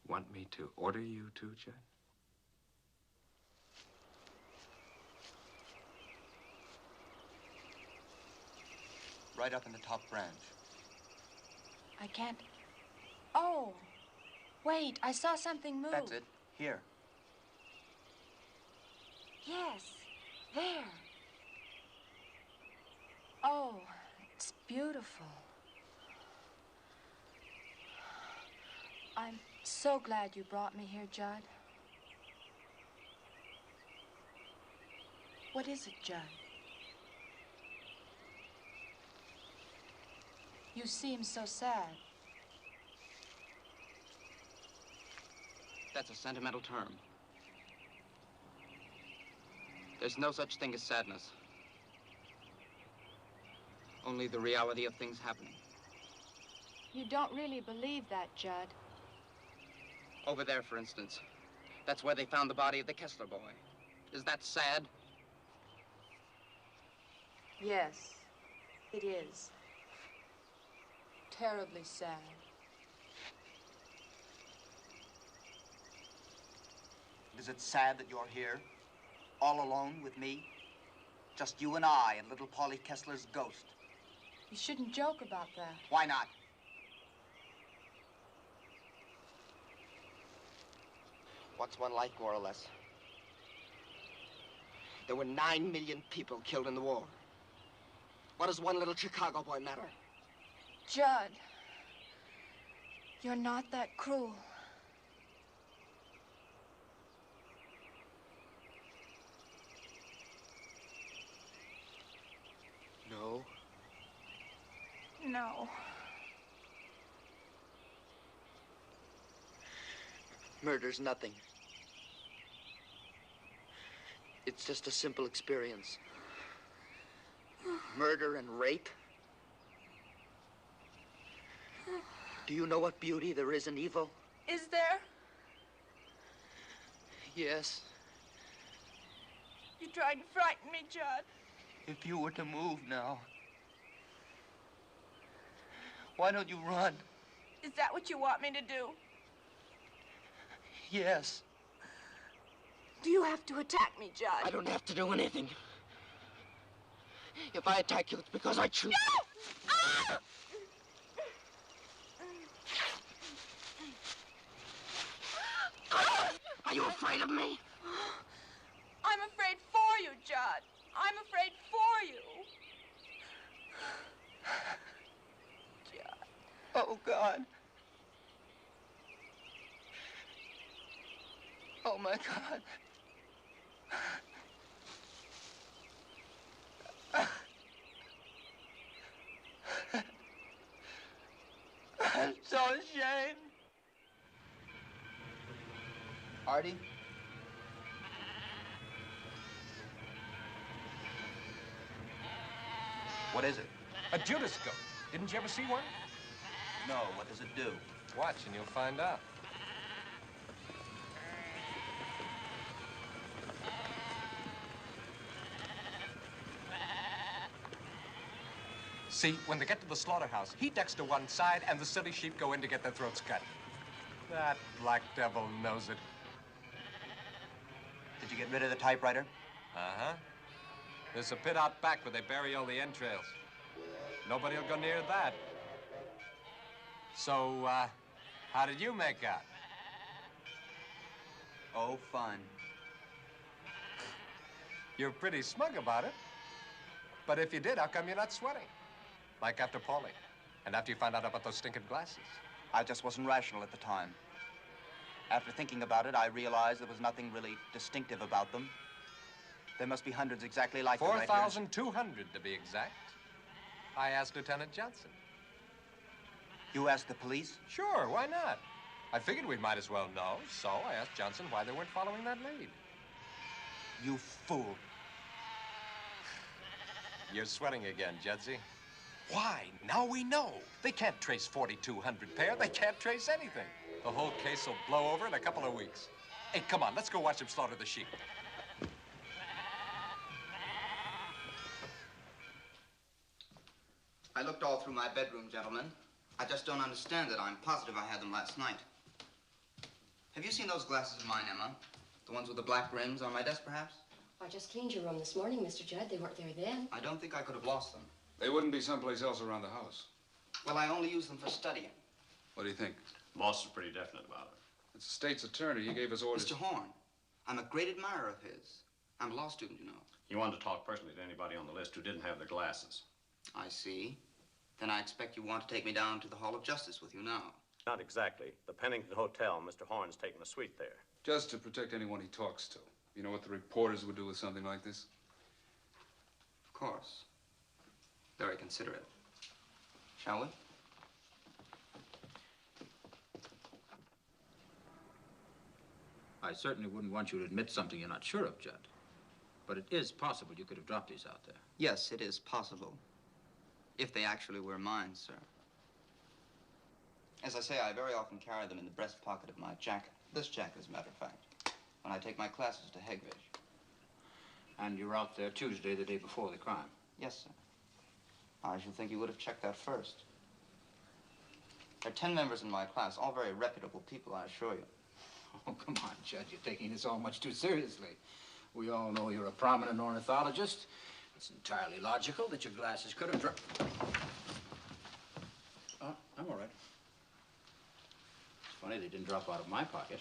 want me to order you to, Judd? Right up in the top branch. I can't. Oh, wait, I saw something move. That's it. Here. Yes, there. Oh, it's beautiful. I'm so glad you brought me here, Judd. What is it, Judd? You seem so sad. That's a sentimental term. There's no such thing as sadness. Only the reality of things happening. You don't really believe that, Judd. Over there, for instance. That's where they found the body of the Kessler boy. Is that sad? Yes, it is. Terribly sad. Is it sad that you're here, all alone with me? Just you and I and little Polly Kessler's ghost. You shouldn't joke about that. Why not? What's one life, more or less? There were 9 million people killed in the war. What does one little Chicago boy matter? Judd, you're not that cruel. No. No. Murder's nothing. It's just a simple experience. Murder and rape. Do you know what beauty there is in evil? Is there? Yes. You tried to frighten me, Judd. If you were to move now, why don't you run? Is that what you want me to do? Yes. Do you have to attack me, Judd? I don't have to do anything. If I attack you, it's because I choose. No! Ah! Are you afraid of me? I'm afraid for you, Judd. I'm afraid for you. Judd. Oh, God. Oh, my God. I'm so ashamed. Artie? What is it? A Judas goat. Didn't you ever see one? No, what does it do? Watch and you'll find out. See, when they get to the slaughterhouse, he ducks to one side and the silly sheep go in to get their throats cut. That black devil knows it. Did you get rid of the typewriter? Uh-huh. There's a pit out back where they bury all the entrails. Nobody will go near that. So, how did you make out? Oh, fun. You're pretty smug about it. But if you did, how come you're not sweating? Like after Paulie, and after you found out about those stinking glasses. I just wasn't rational at the time. After thinking about it, I realized there was nothing really distinctive about them. There must be hundreds exactly like them right here. 4,200 to be exact. I asked Lieutenant Johnson. You asked the police? Sure, why not? I figured we might as well know, so I asked Johnson why they weren't following that lead. You fool. You're sweating again, Judsie. Why? Now we know. They can't trace 4,200 pair. They can't trace anything. The whole case will blow over in a couple of weeks. Hey, come on, let's go watch them slaughter the sheep. I looked all through my bedroom, gentlemen. I just don't understand it. I'm positive I had them last night. Have you seen those glasses of mine, Emma? The ones with the black rims on my desk, perhaps? I just cleaned your room this morning, Mr. Judd. They weren't there then. I don't think I could have lost them. They wouldn't be someplace else around the house. Well, I only use them for studying. What do you think? Boss is pretty definite about it. It's the state's attorney. He gave us orders. Mr. Horn, I'm a great admirer of his. I'm a law student, you know. You wanted to talk personally to anybody on the list who didn't have their glasses. I see. Then I expect you want to take me down to the Hall of Justice with you now. Not exactly. The Pennington Hotel, Mr. Horn's taking a suite there. Just to protect anyone he talks to. You know what the reporters would do with something like this? Of course. Very considerate. Shall we? I certainly wouldn't want you to admit something you're not sure of, Judd. But it is possible you could have dropped these out there. Yes, it is possible. If they actually were mine, sir. As I say, I very often carry them in the breast pocket of my jacket. This jacket, as a matter of fact. When I take my classes to Hegvig. And you were out there Tuesday, the day before the crime? Yes, sir. I should think you would have checked that first. There are 10 members in my class, all very reputable people, I assure you. Oh, come on, Judd. You're taking this all much too seriously. We all know you're a prominent ornithologist. It's entirely logical that your glasses could have dropped. Oh, I'm all right. It's funny they didn't drop out of my pocket.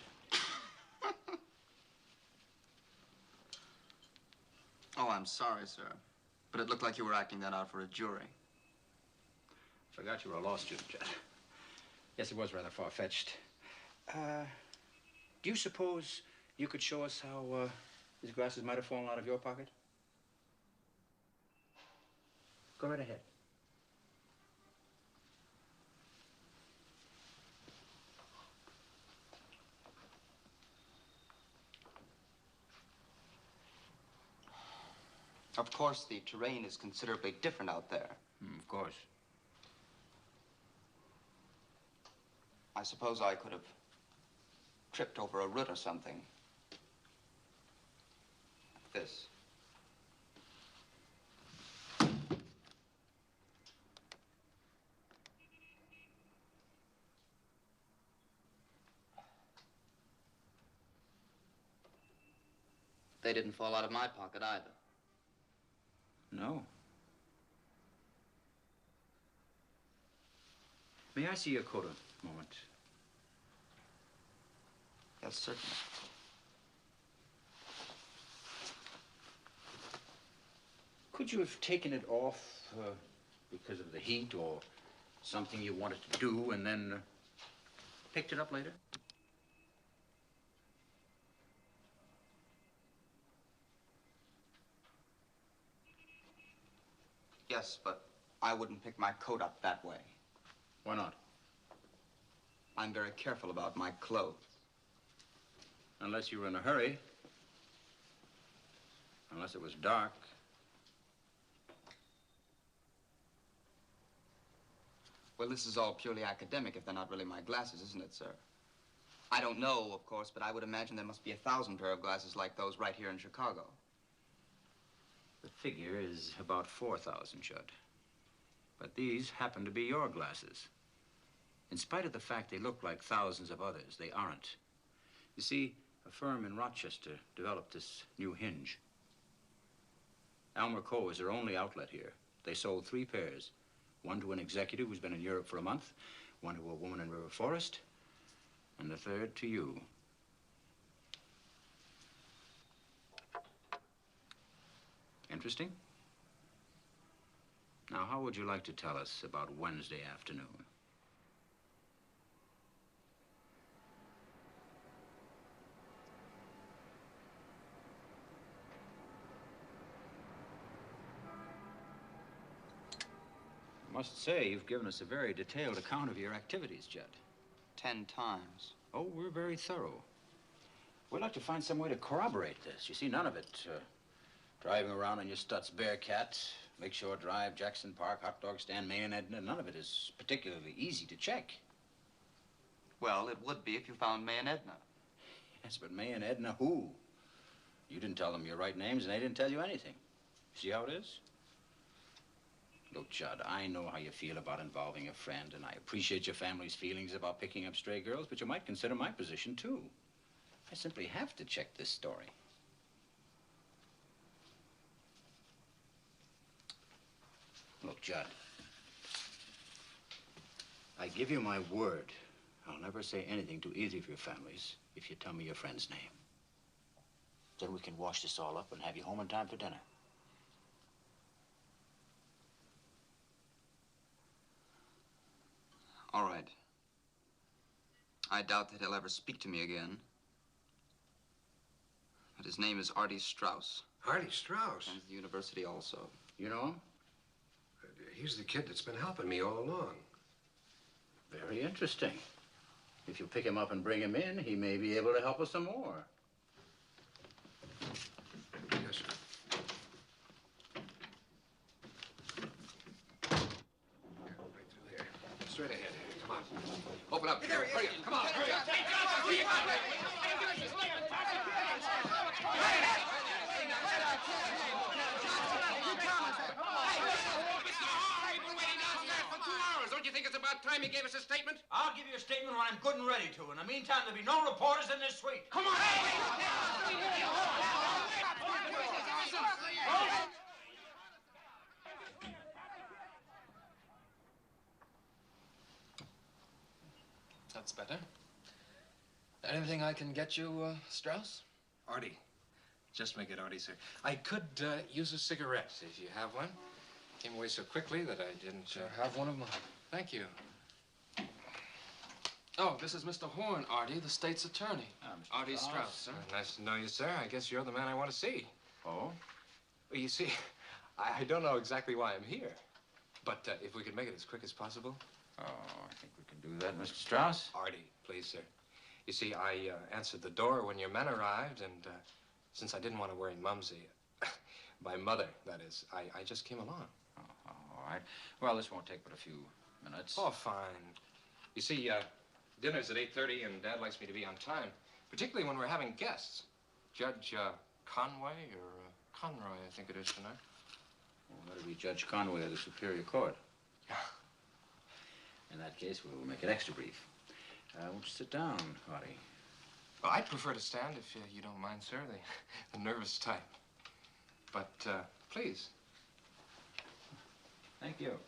Oh, I'm sorry, sir. But it looked like you were acting that out for a jury. Forgot you were a law student, Judd. Yes, it was rather far-fetched. Do you suppose you could show us how these glasses might have fallen out of your pocket? Go right ahead. Of course, the terrain is considerably different out there. Of course. I suppose I could have tripped over a root or something. Like this. They didn't fall out of my pocket either. No. May I see your coat a moment? Yes, certainly. Could you have taken it off because of the heat or something you wanted to do and then picked it up later? Yes, but I wouldn't pick my coat up that way. Why not? I'm very careful about my clothes. Unless you were in a hurry. Unless it was dark. Well, this is all purely academic if they're not really my glasses, isn't it, sir? I don't know, of course, but I would imagine there must be 1,000 pair of glasses like those right here in Chicago. The figure is about 4,000, Judd. But these happen to be your glasses. In spite of the fact they look like thousands of others, they aren't. You see, a firm in Rochester developed this new hinge. Almer Co. is their only outlet here. They sold 3 pairs. One to an executive who's been in Europe for a month, one to a woman in River Forest, and the third to you. Interesting? Now, how would you like to tell us about Wednesday afternoon? I must say, you've given us a very detailed account of your activities, Judd. 10 times. Oh, we're very thorough. We'd like to find some way to corroborate this. You see, none of it, driving around on your Stutz Bearcat, Lakeshore Drive, Jackson Park, Hot Dog Stand, May and Edna, none of it is particularly easy to check. Well, it would be if you found May and Edna. Yes, but May and Edna who? You didn't tell them your right names, and they didn't tell you anything. See how it is? Look, Judd, I know how you feel about involving a friend, and I appreciate your family's feelings about picking up stray girls, but you might consider my position, too. I simply have to check this story. Look, Judd, I give you my word. I'll never say anything to either of your families if you tell me your friend's name. Then we can wash this all up and have you home in time for dinner. All right. I doubt that he'll ever speak to me again. But his name is Artie Strauss. Artie Strauss? And the university also. You know him? He's the kid that's been helping me all along. Very interesting. If you pick him up and bring him in, he may be able to help us some more. Yes, sir. Right through here. Straight ahead. Come on. Open up. Hurry up. Come on. Hurry up. Don't you think it's about time he gave us a statement? I'll give you a statement when I'm good and ready to. In the meantime, there'll be no reporters in this suite. Come on! That's better. Anything I can get you, Strauss? Artie. Just make it Artie, sir. I could use a cigarette if you have one. Came away so quickly that I didn't... Have one of mine. Thank you. Oh, this is Mr. Horn, Artie, the state's attorney. Artie Strauss, sir. Nice to know you, sir. I guess you're the man I want to see. Oh? Well, you see, I don't know exactly why I'm here. But if we could make it as quick as possible. Oh, I think we can do that, Mr. Strauss. Artie, please, sir. You see, I answered the door when your men arrived, and since I didn't want to worry Mumsy, my mother, that is, I just came along. Oh, all right. Well, this won't take but a few minutes. Oh, fine. You see, dinner's at 8:30, and Dad likes me to be on time, particularly when we're having guests. Judge Conway, or Conroy, I think it is tonight. Well, that'll be Judge Conway of the Superior Court. In that case, we'll make it extra brief. Won't you sit down, Artie? Well, I'd prefer to stand if you don't mind, sir. The nervous type. But, please. Thank you.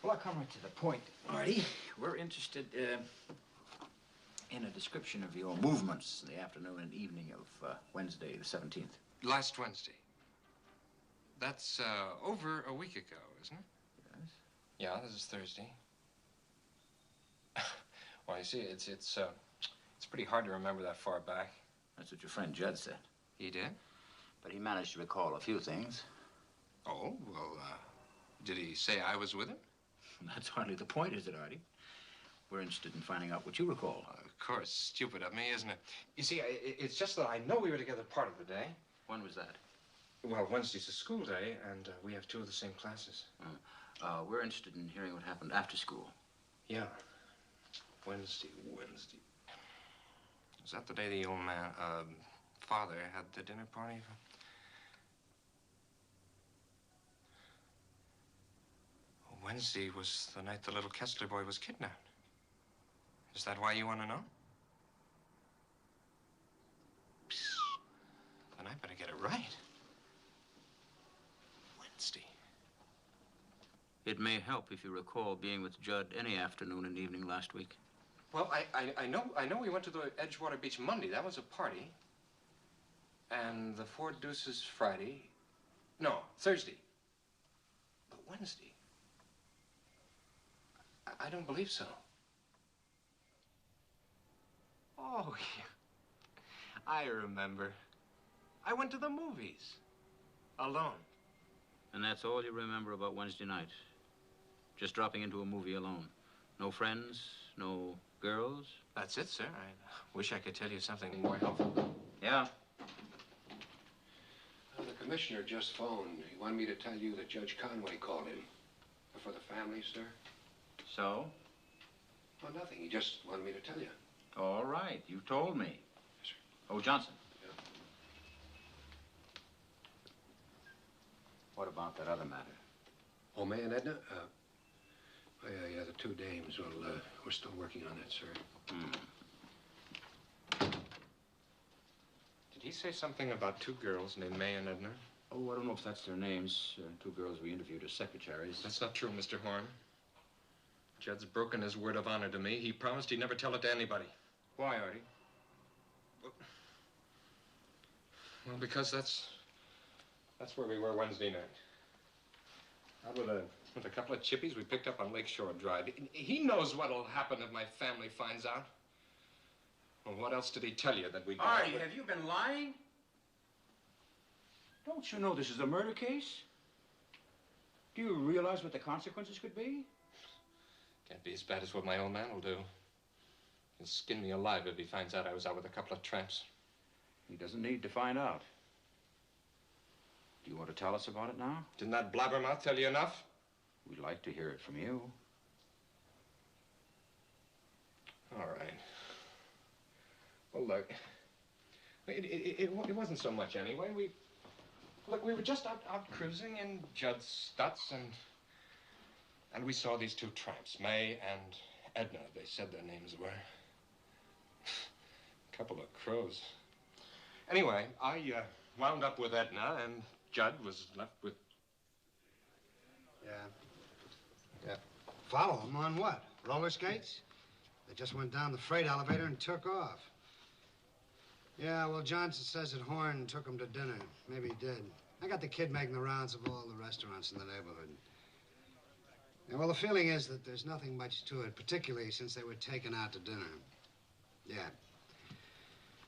Well, I'll come right to the point, Artie. We're interested in a description of your movements in the afternoon and evening of Wednesday, the 17th. Last Wednesday. That's over a week ago, isn't it? Yes. Yeah, this is Thursday. Well, you see, it's pretty hard to remember that far back. That's what your friend Judd said. He did? But he managed to recall a few things. Oh, well, did he say I was with him? That's hardly the point, is it, Artie? We're interested in finding out what you recall. Of course, stupid of me, isn't it? You see, it's just that I know we were together part of the day. When was that? Well, Wednesday's a school day, and we have two of the same classes. We're interested in hearing what happened after school. Yeah. Wednesday. Was that the day the old man, father had the dinner party? Wednesday was the night the little Kessler boy was kidnapped. Is that why you want to know? Then I better get it right. Wednesday. It may help if you recall being with Judd any afternoon and evening last week. Well, I know we went to the Edgewater Beach Monday. That was a party. And the Four Deuces Friday. No, Thursday. But Wednesday. I don't believe so. Oh, yeah. I remember. I went to the movies. Alone. And that's all you remember about Wednesday night? Just dropping into a movie alone? No friends? No girls? That's it, sir. I wish I could tell you something more helpful. Yeah? The commissioner just phoned. He wanted me to tell you that Judge Conway called him. For the family, sir. So? Oh, nothing. He just wanted me to tell you. All right. You told me. Yes, sir. Oh, Johnson. Yeah. What about that other matter? Oh, May and Edna? Oh, yeah, the two dames. Well, we're still working on that, sir. Did he say something about two girls named May and Edna? Oh, I don't know if that's their names. Two girls we interviewed as secretaries. That's not true, Mr. Horn. Judd's broken his word of honor to me. He promised he'd never tell it to anybody. Why, Artie? Well, because that's where we were Wednesday night. Out with a couple of chippies we picked up on Lakeshore Drive. He knows what'll happen if my family finds out. Well, what else did he tell you that we got? Artie, have you been lying? Don't you know this is a murder case? Do you realize what the consequences could be? Can't be as bad as what my old man will do. He'll skin me alive if he finds out I was out with a couple of tramps. He doesn't need to find out. Do you want to tell us about it now? Didn't that blabbermouth tell you enough? We'd like to hear it from you. All right. Well, look, it wasn't so much anyway. We were just out cruising in Judd's Stutz, and we saw these two tramps, May and Edna. They said their names were. Couple of crows. Anyway, I wound up with Edna, and Judd was left with... Yeah. Follow them on what? Roller skates? They just went down the freight elevator and took off. Yeah, well, Johnson says that Horn took him to dinner. Maybe he did. I got the kid making the rounds of all the restaurants in the neighborhood. Yeah, well, the feeling is that there's nothing much to it, particularly since they were taken out to dinner. Yeah.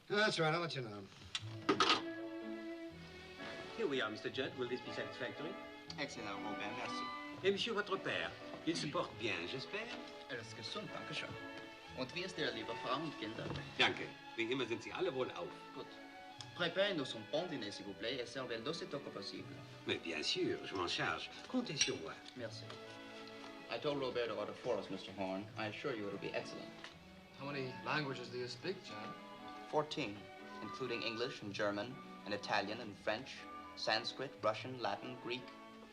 No, that's right, I'll let you know. Here we are, Mr. Judd. Will this be satisfactory? Excellent, Robin, merci. Et monsieur, votre père, il se porte bien, j'espère? Er ist gesund, danke schön. Und wie ist Ihre liebe Frau und Kinder? Danke. Wie immer sind Sie alle wohlauf. Gut. Préparez-nous son bon dîner, s'il vous plaît, et servez-le aussitôt que possible. Mais bien sûr, je m'en charge. Comptez sur moi. Merci. I told Robert to order for us, Mr. Horn. I assure you it'll be excellent. How many languages do you speak, John? 14, including English and German and Italian and French, Sanskrit, Russian, Latin, Greek.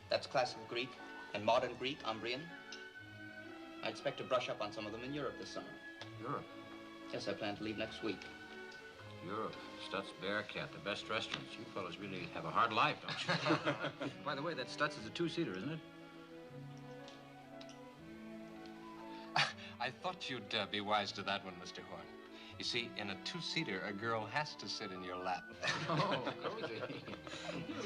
That's classical Greek and modern Greek, Umbrian. I expect to brush up on some of them in Europe this summer. Europe? Yes, I plan to leave next week. Europe, Stutz, Bearcat, the best restaurants. You fellas really have a hard life, don't you? By the way, that Stutz is a two-seater, isn't it? I thought you'd be wise to that one, Mr. Horn. You see, in a two-seater, a girl has to sit in your lap. Oh, cozy.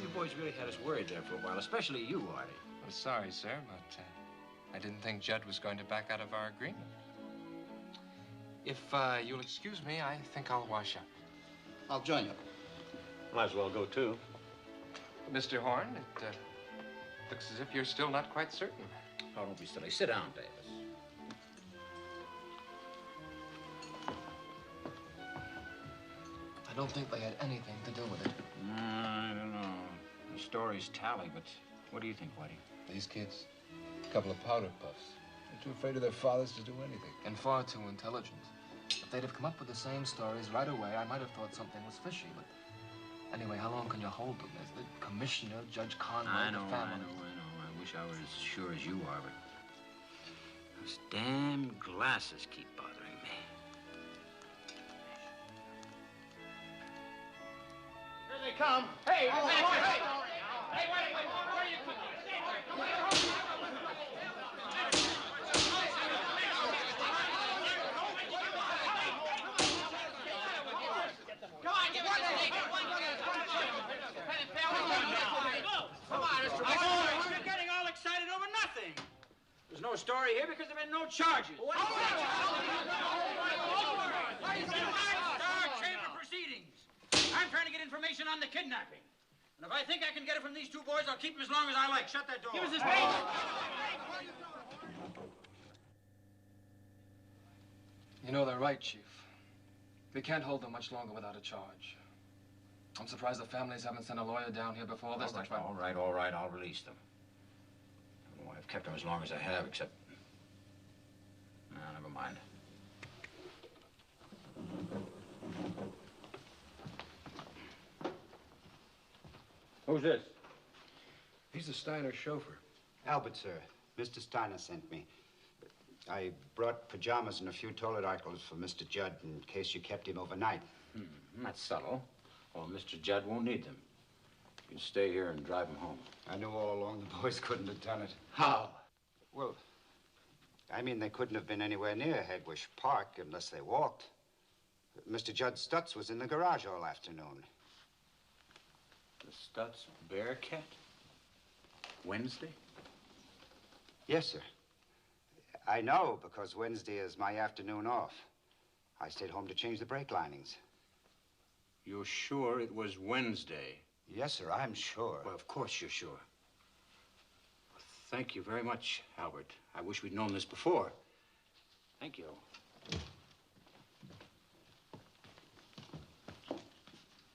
You boys really had us worried there for a while, especially you, Artie. I'm sorry, sir, but I didn't think Judd was going to back out of our agreement. If you'll excuse me, I think I'll wash up. I'll join you. Might as well go, too. Mr. Horn, it looks as if you're still not quite certain. Oh, don't be silly. Sit down, Davis. I don't think they had anything to do with it. I don't know. The stories tally, but what do you think, Whitey? These kids, a couple of powder puffs. They're too afraid of their fathers to do anything. And far too intelligent. If they'd have come up with the same stories right away, I might have thought something was fishy, but... Anyway, how long can you hold them? There's the commissioner, Judge Conway, I know. the family. I wish I were as sure as you are, but... Those damn glasses keep bothering me. Here they come. Hey, hey, wait. Where are you cooking? Come on, give it to me. Come on, Mr. Boy. You're getting all excited over nothing. There's no story here because there have been no charges. Chamber proceedings. I'm trying to get information on the kidnapping. And if I think I can get it from these two boys, I'll keep them as long as I like. Shut that door. Give us this paper. You know, they're right, Chief. We can't hold them much longer without a charge. I'm surprised the families haven't sent a lawyer down here before this to try... All right, I'll release them. I don't know why I've kept them as long as I have, except... No, never mind. Who's this? He's the Steiner chauffeur. Albert, sir. Mr. Steiner sent me. I brought pajamas and a few toilet articles for Mr. Judd in case you kept him overnight. That's subtle. Well, Mr. Judd won't need them. You can stay here and drive him home. I knew all along the boys couldn't have done it. How? Well, I mean, they couldn't have been anywhere near Hegwish Park unless they walked. Mr. Judd Stutz was in the garage all afternoon. The Stutz Bearcat? Wednesday? Yes, sir. I know, because Wednesday is my afternoon off. I stayed home to change the brake linings. You're sure it was Wednesday? Yes, sir, I'm sure. Well, of course you're sure. Thank you very much, Albert. I wish we'd known this before. Thank you.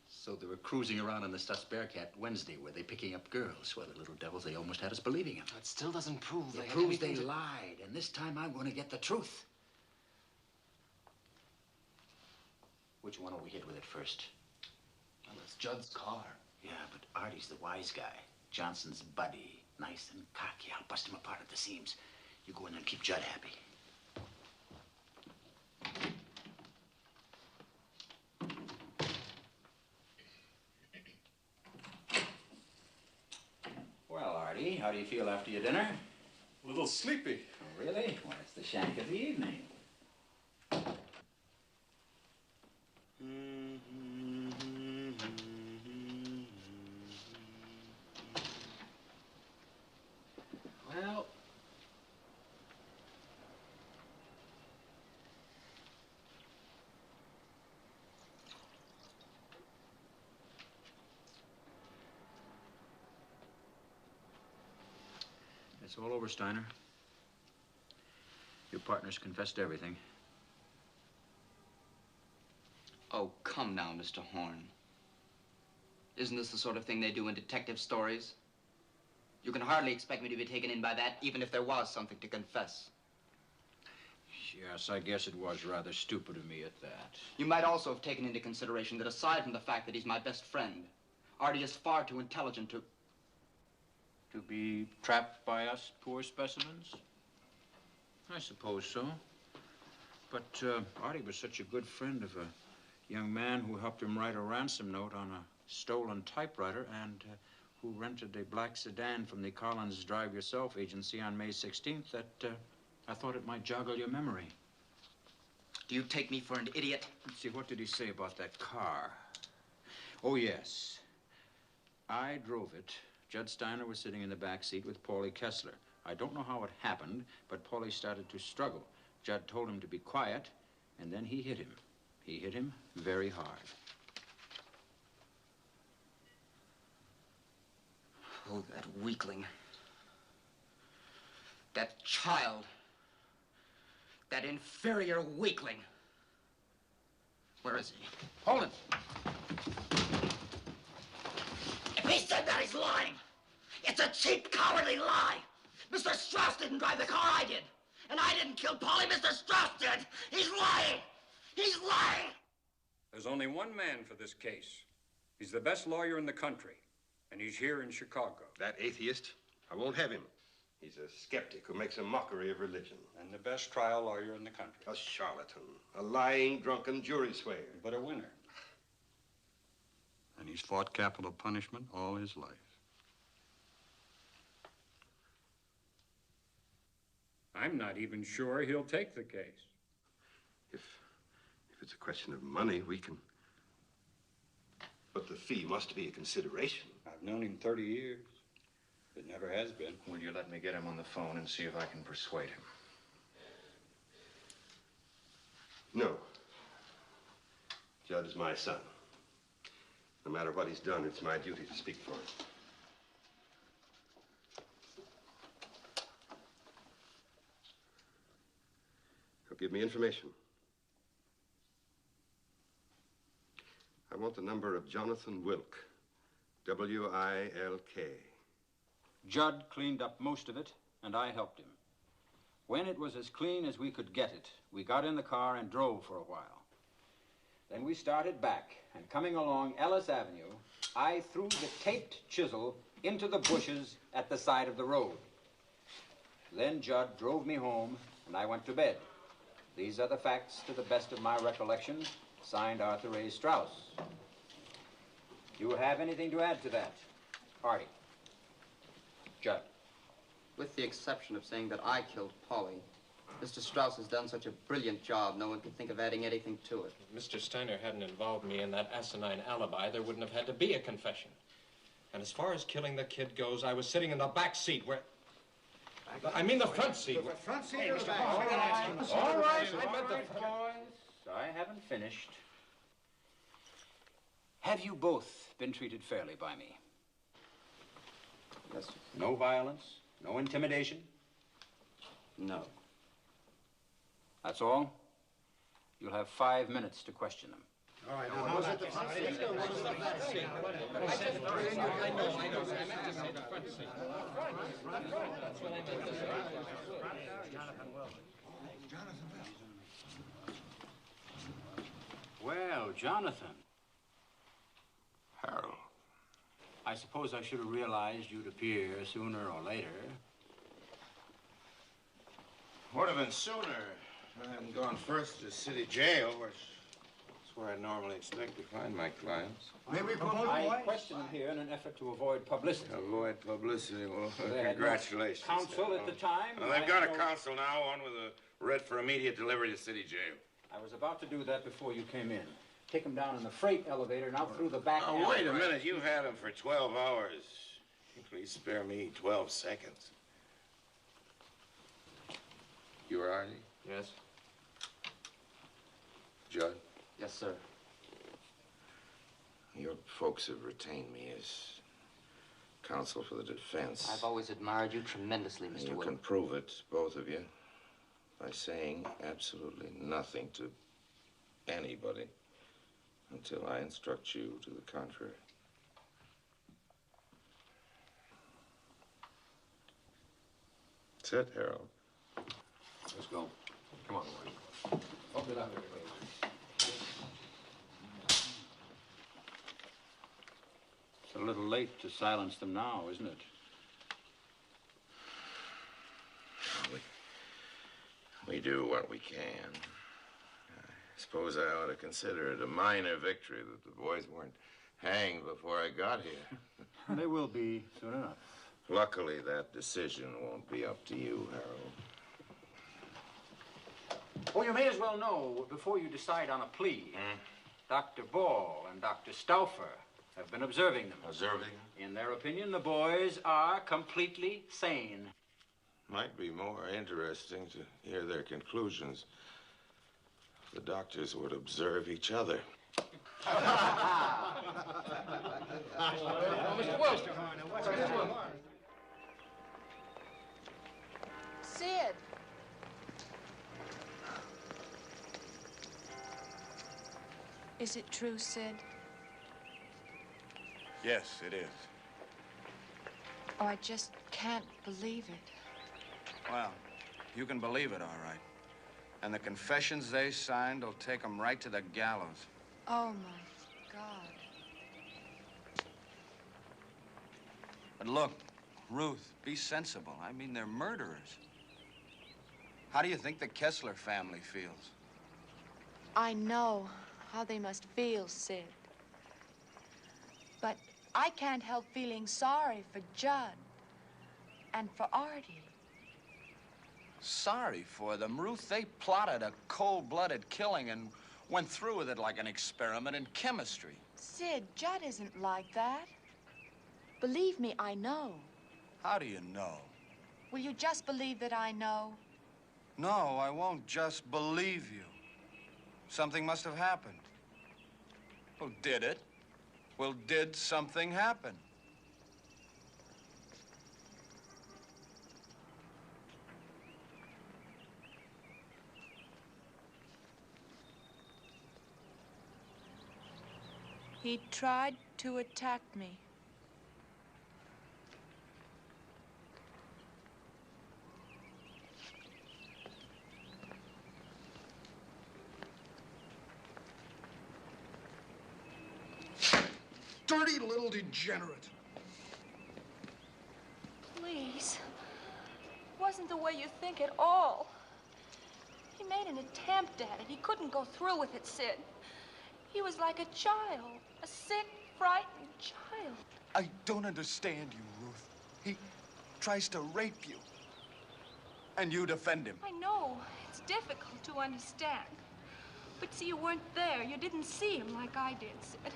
So they were cruising around in the Stutz Bearcat Wednesday. Were they picking up girls? Well, the little devils, they almost had us believing them. That still doesn't prove It proves they lied, and this time I'm going to get the truth. Which one will we hit with it first? Well, it's Judd's car. Yeah, but Artie's the wise guy. Johnson's buddy. Nice and cocky. I'll bust him apart at the seams. You go in there and keep Judd happy. Well, Artie, how do you feel after your dinner? A little sleepy. Oh, really? Well, it's the shank of the evening. Well... It's all over, Steiner. Your partner's confessed everything. Oh, come now, Mr. Horn. Isn't this the sort of thing they do in detective stories? You can hardly expect me to be taken in by that, even if there was something to confess. Yes, I guess it was rather stupid of me at that. You might also have taken into consideration that aside from the fact that he's my best friend, Artie is far too intelligent to... To be trapped by us poor specimens? I suppose so. But Artie was such a good friend of a young man who helped him write a ransom note on a stolen typewriter and who rented a black sedan from the Collins Drive Yourself agency on May 16th that I thought it might joggle your memory. Do you take me for an idiot? Let's see, what did he say about that car? Oh, yes. I drove it. Judd Steiner was sitting in the back seat with Paulie Kessler. I don't know how it happened, but Paulie started to struggle. Judd told him to be quiet, and then he hit him. He hit him very hard. Oh, that weakling. That child. That inferior weakling. Where is he? Hold it. If he said that, he's lying. It's a cheap, cowardly lie. Mr. Strauss didn't drive the car, I did. And I didn't kill Polly, Mr. Strauss did. He's lying. He's lying. There's only one man for this case. He's the best lawyer in the country, and he's here in Chicago. That atheist, I won't have him. He's a skeptic who makes a mockery of religion. And the best trial lawyer in the country. A charlatan, a lying, drunken jury swayer. But a winner. And he's fought capital punishment all his life. I'm not even sure he'll take the case. If it's a question of money, we can... But the fee must be a consideration. I've known him 30 years. It never has been. Will you let me get him on the phone and see if I can persuade him? No. Judd is my son. No matter what he's done, it's my duty to speak for him. He'll give me information. I want the number of Jonathan Wilk. W-I-L-K. Judd cleaned up most of it, and I helped him. When it was as clean as we could get it, we got in the car and drove for a while. Then we started back, and coming along Ellis Avenue, I threw the taped chisel into the bushes at the side of the road. Then Judd drove me home, and I went to bed. These are the facts to the best of my recollection. Signed, Arthur A. Strauss. Do you have anything to add to that? Artie. Judd. With the exception of saying that I killed Polly, Mr. Strauss has done such a brilliant job, no one could think of adding anything to it. If Mr. Steiner hadn't involved me in that asinine alibi, there wouldn't have had to be a confession. And as far as killing the kid goes, I was sitting in the back seat where... I mean the front seat. The front seat Hey, or the Mr. back? All right, I meant the boys. I haven't finished. Have you both been treated fairly by me? Yes, sir. No violence? No intimidation? No. That's all? You'll have 5 minutes to question them. All right, now, was it the front seat or was it the back seat? I know. I meant to say the front seat. That's what I meant to say. Jonathan Wilk. Well, Jonathan. Harold. I suppose I should have realized you'd appear sooner or later. Would have been sooner. I hadn't gone first to the city jail, which is where I normally expect to find my clients. May we promote I questioned them here in an effort to avoid publicity. Avoid publicity? Well, They had no congratulations. counsel at the time. Well, they've got a counsel now, one with a writ for immediate delivery to city jail. I was about to do that before you came in. Take him down in the freight elevator and out through the back alley. Oh, wait a minute. You've had him for 12 hours. Please spare me 12 seconds. You were Artie? Yes. Judd? Yes, sir. Your folks have retained me as counsel for the defense. I've always admired you tremendously, Mr. You Wilk. can prove it, both of you, by saying absolutely nothing to anybody until I instruct you to the contrary. That's it, Harold. Let's go. Come on, Warren. Open it up, everybody. It's a little late to silence them now, isn't it? We do what we can. I suppose I ought to consider it a minor victory that the boys weren't hanged before I got here. They will be soon enough. Luckily, that decision won't be up to you, Harold. Oh, you may as well know, before you decide on a plea, Dr. Ball and Dr. Stauffer have been observing them. Observing? In their opinion, the boys are completely sane. Might be more interesting to hear their conclusions. The doctors would observe each other. Mr. Wilk. Sid. Is it true, Sid? Yes, it is. Oh, I just can't believe it. Well, you can believe it, all right. And the confessions they signed will take them right to the gallows. Oh, my God. But look, Ruth, be sensible. I mean, they're murderers. How do you think the Kessler family feels? I know how they must feel, Sid. But I can't help feeling sorry for Judd and for Artie. Sorry for them, Ruth. They plotted a cold-blooded killing and went through with it like an experiment in chemistry. Sid, Judd isn't like that. Believe me, I know. How do you know? Will you just believe that I know? No, I won't just believe you. Something must have happened. Well, did it? Well, did something happen? He tried to attack me. Dirty little degenerate. Please. It wasn't the way you think at all. He made an attempt at it. He couldn't go through with it, Sid. He was like a child, a sick, frightened child. I don't understand you, Ruth. He tries to rape you. And you defend him. I know. It's difficult to understand. But see, you weren't there. You didn't see him like I did, Sid.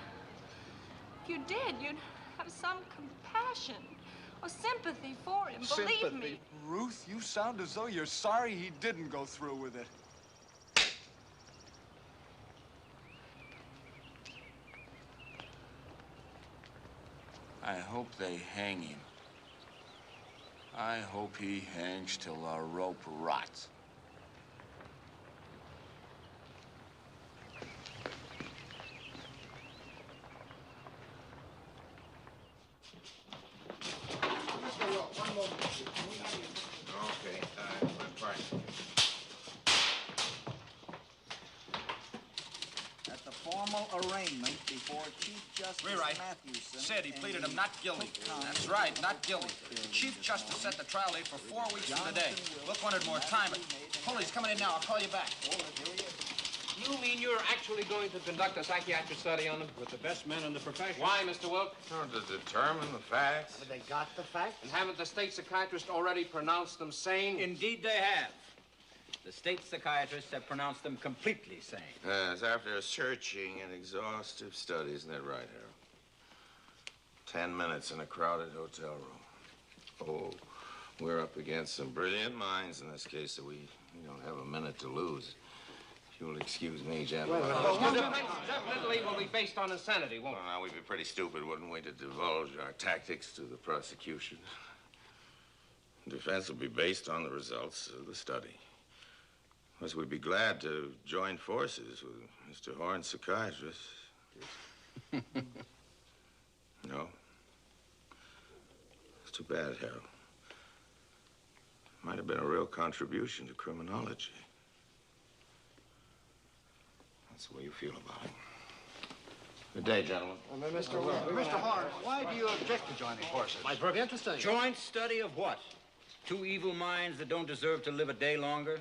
If you did, you'd have some compassion or sympathy for him. Believe me. Ruth, you sound as though you're sorry he didn't go through with it. I hope they hang him. I hope he hangs till the rope rots. Okay, my part. At the formal arraignment before Chief Justice Matthewson... Sid, he pleaded him not guilty. That's right, not guilty. The Chief Justice set the trial date for 4 weeks from today. Wilk wanted more time. Hold it, he's coming in now. I'll call you back. You mean you're actually going to conduct a psychiatric study on them? With the best men in the profession. Why, Mr. Wilk? To determine the facts. Have they got the facts? And haven't the state psychiatrists already pronounced them sane? Indeed they have. The state psychiatrists have pronounced them completely sane. Yes, after searching and exhaustive study, isn't that right, Harold? 10 minutes in a crowded hotel room. Oh, we're up against some brilliant minds in this case, so we don't have a minute to lose. If you'll excuse me, gentlemen. Definitely will be based on insanity, won't it? Well, now, we'd be pretty stupid, wouldn't we, to divulge our tactics to the prosecution. The defense will be based on the results of the study. Of course, we'd be glad to join forces with Mr. Horn's psychiatrist. No? It's too bad, Harold. Might have been a real contribution to criminology. That's the way you feel about it. Good day, gentlemen. Mr. Horn, why do you object to joining forces? Might prove interesting. Joint study of what? Two evil minds that don't deserve to live a day longer?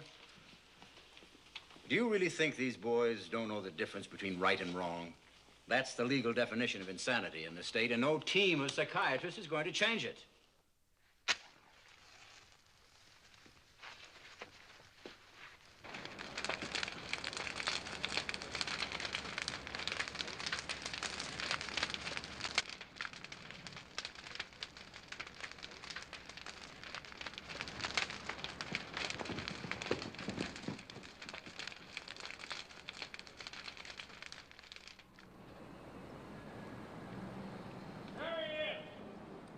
Do you really think these boys don't know the difference between right and wrong? That's the legal definition of insanity in the state, and no team of psychiatrists is going to change it.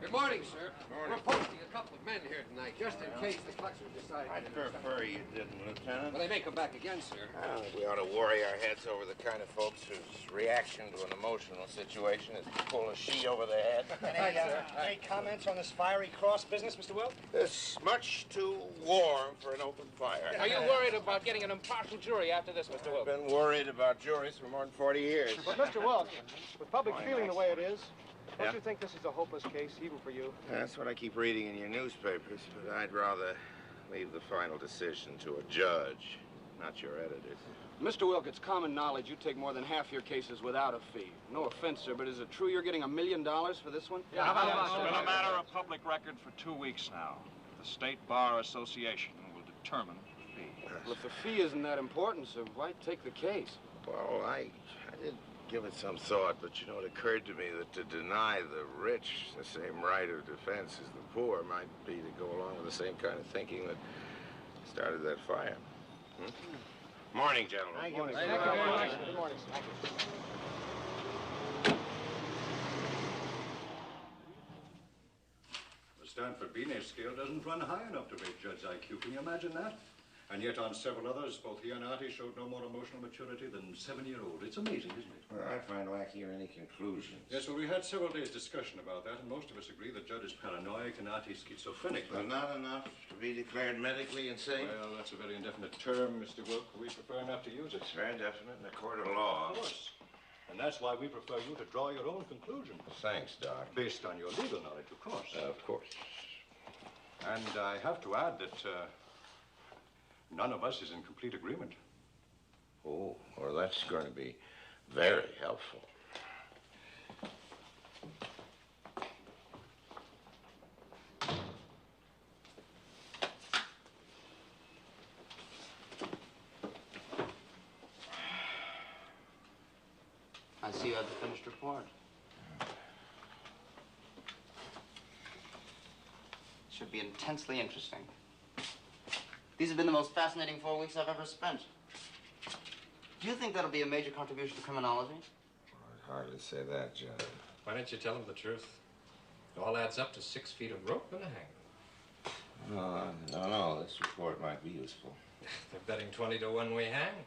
Good morning, sir. We're posting a couple of men here tonight, just in case the Cluxers decide. I'd prefer you didn't, Lieutenant. Well, they may come back again, sir. I don't think we ought to worry our heads over the kind of folks whose reaction to an emotional situation is to pull a sheet over their head. Any comments on this fiery cross business, Mr. Wilk? It's much too warm for an open fire. Are you worried about getting an impartial jury after this, Mr. Wilk? I've been worried about juries for more than 40 years. But, Mr. Wilk, with public feeling the way it is, Yeah? don't you think this is a hopeless case, even for you? That's what I keep reading in your newspapers, but I'd rather leave the final decision to a judge, not your editors. Mr. Wilk, it's common knowledge you take more than half your cases without a fee. No offense, sir, but is it true you're getting $1 million for this one? It's been a matter of public record for 2 weeks now. The State Bar Association will determine the fee. Well, if the fee isn't that important, sir, why take the case? Well, I did give it some thought, but, you know, it occurred to me that to deny the rich the same right of defense as the poor might be to go along with the same kind of thinking that started that fire. Morning, gentlemen. Thank you, Mr. Thank you very much. Good morning, sir. Bradford Beane's scale doesn't run high enough to rate Judd's IQ. Can you imagine that? And yet on several others, both he and Artie showed no more emotional maturity than 7-year-old. It's amazing, isn't it? Well, I find lacking any conclusions. Yes, well, we had several days' discussion about that, and most of us agree that Judd is paranoid and Artie's schizophrenic. But not enough to be declared medically insane? Well, that's a very indefinite term, Mr. Wilk. We prefer not to use it. It's very definite in a court of law. Of course. And that's why we prefer you to draw your own conclusions. Thanks, Doc. Based on your legal knowledge, of course. Of course. And I have to add that none of us is in complete agreement. Oh, well, that's going to be very helpful. I see you have the finished report. Should be intensely interesting. These have been the most fascinating 4 weeks I've ever spent. Do you think that'll be a major contribution to criminology? I'd hardly say that, Judd. Why don't you tell him the truth? It all adds up to 6 feet of rope and a hangman. No, this report might be useful. They're betting 20 to 1 we hang.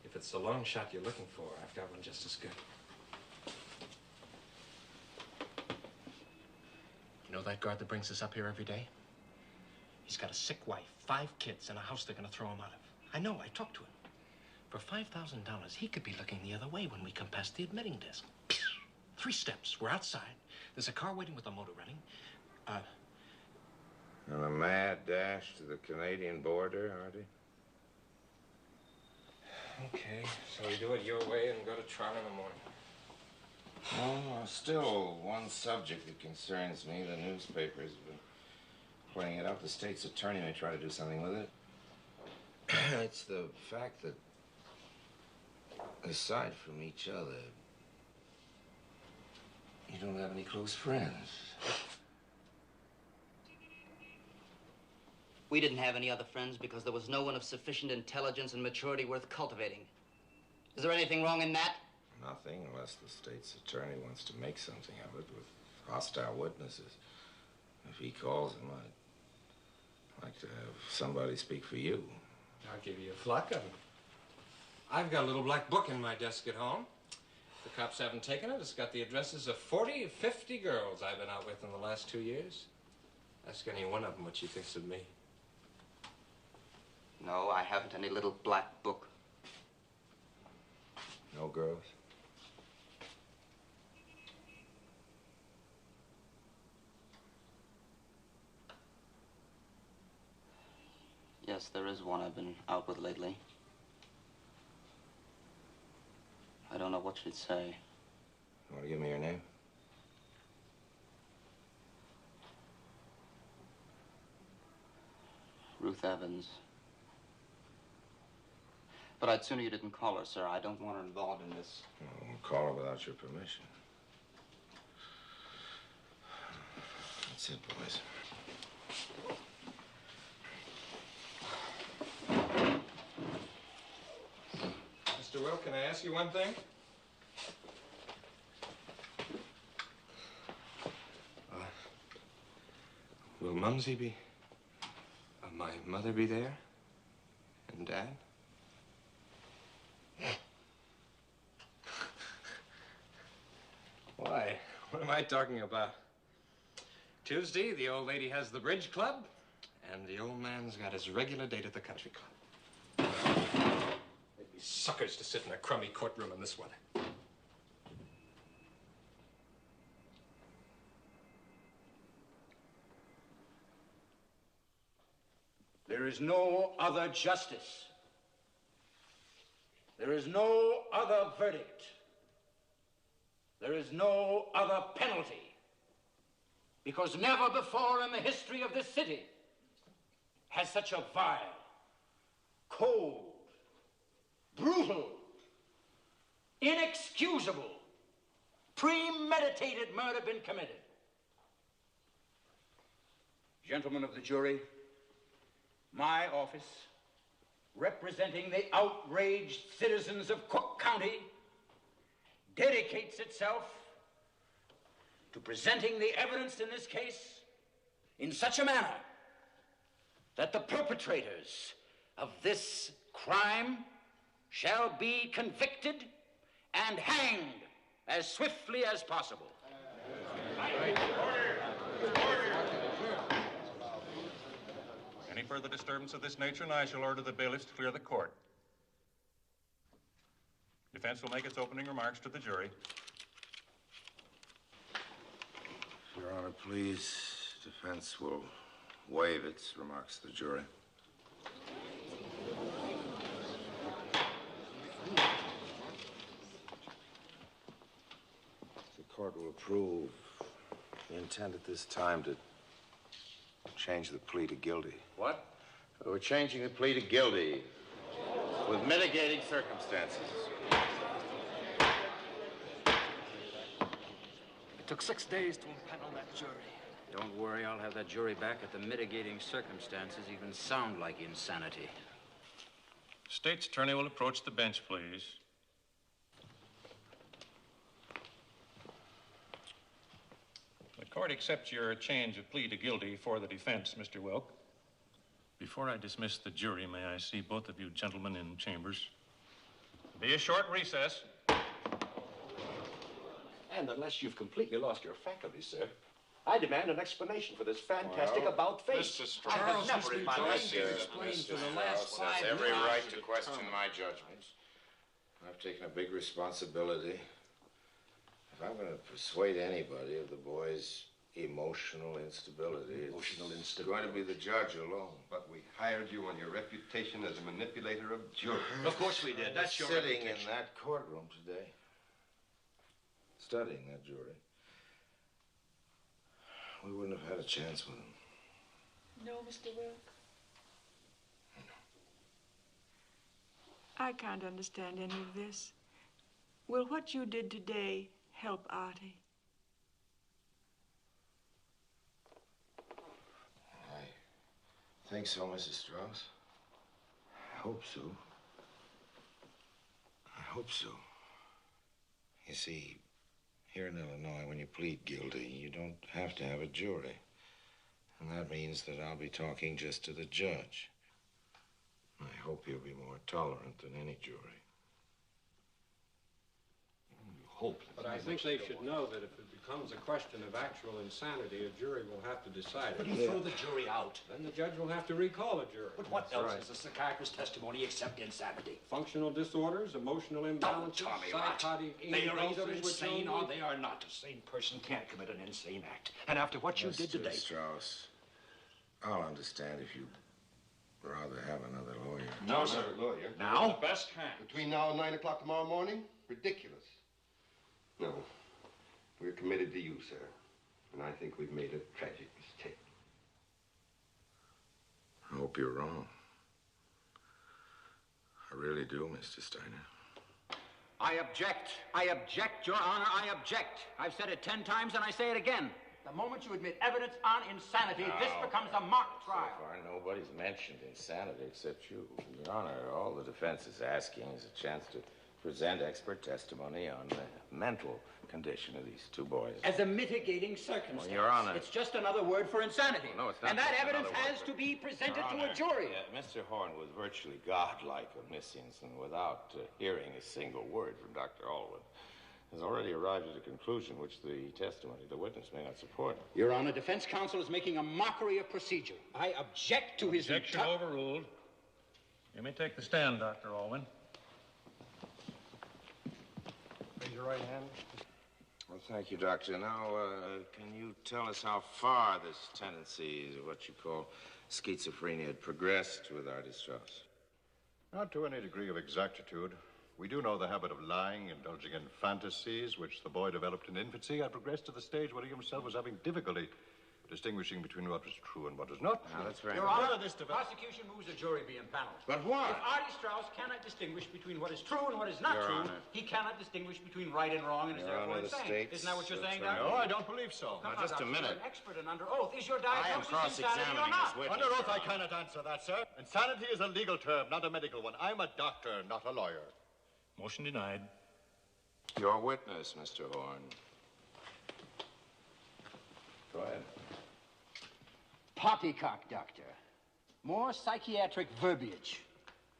If it's the long shot you're looking for, I've got one just as good. You know that guard that brings us up here every day? He's got a sick wife, 5 kids, and a house they're gonna throw him out of. I know, I talked to him. For $5,000, he could be looking the other way when we come past the admitting desk. 3 steps, we're outside. There's a car waiting with a motor running. And a mad dash to the Canadian border, Artie? Okay, so we do it your way and go to trial in the morning. Oh, still one subject that concerns me. The newspapers have been pointing it out. The state's attorney may try to do something with it. It's the fact that, aside from each other, you don't have any close friends. We didn't have any other friends because there was no one of sufficient intelligence and maturity worth cultivating. Is there anything wrong in that? Nothing, unless the state's attorney wants to make something of it with hostile witnesses. If he calls him, I'd like to have somebody speak for you. I'll give you a flock of them. I've got a little black book in my desk at home. The cops haven't taken it. It's got the addresses of 40 or 50 girls I've been out with in the last 2 years. Ask any one of them what she thinks of me. No, I haven't any little black book. No girls? Yes, there is one I've been out with lately. I don't know what she'd say. You want to give me your name? Ruth Evans. But I'd sooner you didn't call her, sir. I don't want her involved in this. I won't call her without your permission. That's it, boys. Mr. Wilk, can I ask you one thing? Will Mumsy be... my mother be there? And Dad? Why? What am I talking about? Tuesday, the old lady has the bridge club, and the old man's got his regular date at the country club. They'd be suckers to sit in a crummy courtroom in this weather. There is no other justice. There is no other verdict. There is no other penalty. Because never before in the history of this city has such a vile, cold, brutal, inexcusable, premeditated murder been committed. Gentlemen of the jury, my office, representing the outraged citizens of Cook County, dedicates itself to presenting the evidence in this case in such a manner that the perpetrators of this crime shall be convicted and hanged as swiftly as possible. Any further disturbance of this nature, and I shall order the bailiffs to clear the court. Defense will make its opening remarks to the jury. Your Honor, please. Defense will waive its remarks to the jury. The court will approve the intent at this time to change the plea to guilty. What? We're changing the plea to guilty with mitigating circumstances. It took 6 days to impanel that jury. Don't worry, I'll have that jury back at the mitigating circumstances even sound like insanity. State's attorney will approach the bench, please. The court accepts your change of plea to guilty for the defense, Mr. Wilk. Before I dismiss the jury, may I see both of you gentlemen in chambers? Be a short recess. And unless you've completely lost your faculties, sir, I demand an explanation for this fantastic about-face. Mr. Strauss, I have never in my life Mr. Strauss has every right to question my judgments. I've taken a big responsibility. If I'm going to persuade anybody of the boy's emotional instability, it's going to be the judge alone. But we hired you on your reputation as a manipulator of jurors. Of course we did. That's your sitting reputation. in that courtroom today, studying that jury. We wouldn't have had a chance with him. No, Mr. Wilk. I can't understand any of this. Will what you did today help Artie? I think so, Mrs. Strauss. I hope so. I hope so. You see, here in Illinois, when you plead guilty, you don't have to have a jury. And that means that I'll be talking just to the judge. I hope he'll be more tolerant than any jury. Hope. But I think they should know that if it becomes a question of actual insanity, a jury will have to decide it. But you throw the jury out. Then the judge will have to recall a jury. But what else is a psychiatrist's testimony except insanity? Functional disorders, emotional imbalances, Don't tell me that. psychotic They are either impulses, which insane only- or they are not. A sane person can't commit an insane act. And after what you did today... Mr. Strauss, I'll understand if you'd rather have another lawyer. No, sir. Lawyer. Now? The best kind. Between now and 9 o'clock tomorrow morning? Ridiculous. No. We're committed to you, sir. And I think we've made a tragic mistake. I hope you're wrong. I really do, Mr. Steiner. I object. I object, Your Honor. I object. I've said it 10 times and I say it again. The moment you admit evidence on insanity, this becomes a mock trial. So far, nobody's mentioned insanity except you. Your Honor, all the defense is asking is a chance to present expert testimony on the mental condition of these two boys. As a mitigating circumstance. Well, Your Honor. It's just another word for insanity. No, it's not. And that just evidence another has word to be presented Your to Honor, a jury. Mr. Horn was virtually godlike omniscience, and without hearing a single word from Dr. Alwyn, has already arrived at a conclusion which the testimony of the witness may not support. Your Honor, defense counsel is making a mockery of procedure. I object to his... Objection overruled. You may take the stand, Dr. Alwyn. Raise your right hand. Well, thank you, Doctor. Now, can you tell us how far this tendency, what you call schizophrenia, had progressed with Artie Strauss? Not to any degree of exactitude. We do know the habit of lying, indulging in fantasies, which the boy developed in infancy, had progressed to the stage where he himself was having difficulty distinguishing between what was true and what was not true. Now, that's right. Your Honor, the prosecution moves a jury be impaneled. But why? If Artie Strauss cannot distinguish between what is true and what is not Your true, Honor. he cannot distinguish between right and wrong and is Your therefore Honor, the insane. state's Isn't that what you're saying, attorney- Doctor? No, I don't believe so. Come Now, on, just a Doctor, minute. You're an expert and under oath. Is your I am diagnosis insanity or cross-examining not? this witness. Under oath, Your I Honor. cannot answer that, sir. Insanity is a legal term, not a medical one. I'm a doctor, not a lawyer. Motion denied. Your witness, Mr. Horn. Go ahead. Poppycock, Doctor. More psychiatric verbiage.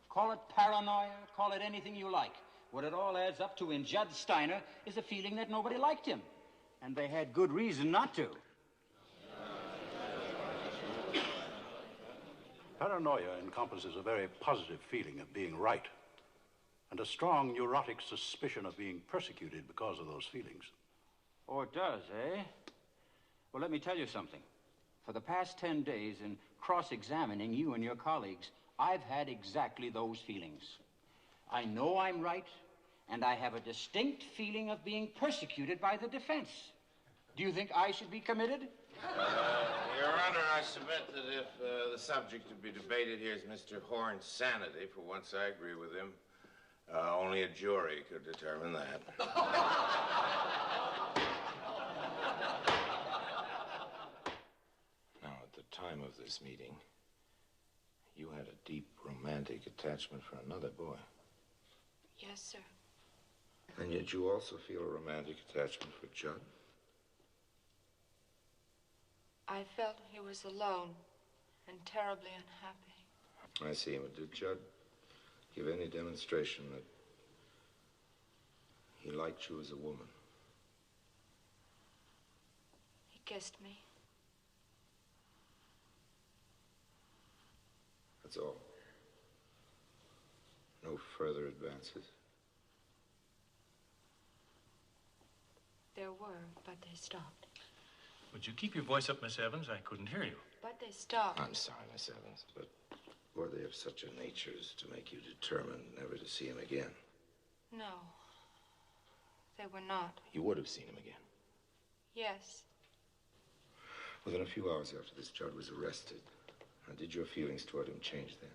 Call it paranoia, call it anything you like. What it all adds up to in Judd Steiner is a feeling that nobody liked him. And they had good reason not to. Paranoia encompasses a very positive feeling of being right, and a strong neurotic suspicion of being persecuted because of those feelings. Oh, it does, eh? Well, let me tell you something. For the past 10 days, in cross-examining you and your colleagues, I've had exactly those feelings. I know I'm right, and I have a distinct feeling of being persecuted by the defense. Do you think I should be committed? Your Honor, I submit that if the subject to be debated here is Mr. Horn's sanity, for once I agree with him, only a jury could determine that. Now, at the time of this meeting, you had a deep romantic attachment for another boy. Yes, sir. And yet you also feel a romantic attachment for Judd. I felt he was alone and terribly unhappy. I see. But did Judd give any demonstration that he liked you as a woman? He kissed me. That's all. No further advances. There were, but they stopped. Would you keep your voice up, Miss Evans? I couldn't hear you. But they stopped. I'm sorry, Miss Evans, but were they of such a nature as to make you determined never to see him again? No, they were not. You would have seen him again. Yes. Within a few hours after this, Judd was arrested. How did your feelings toward him change then?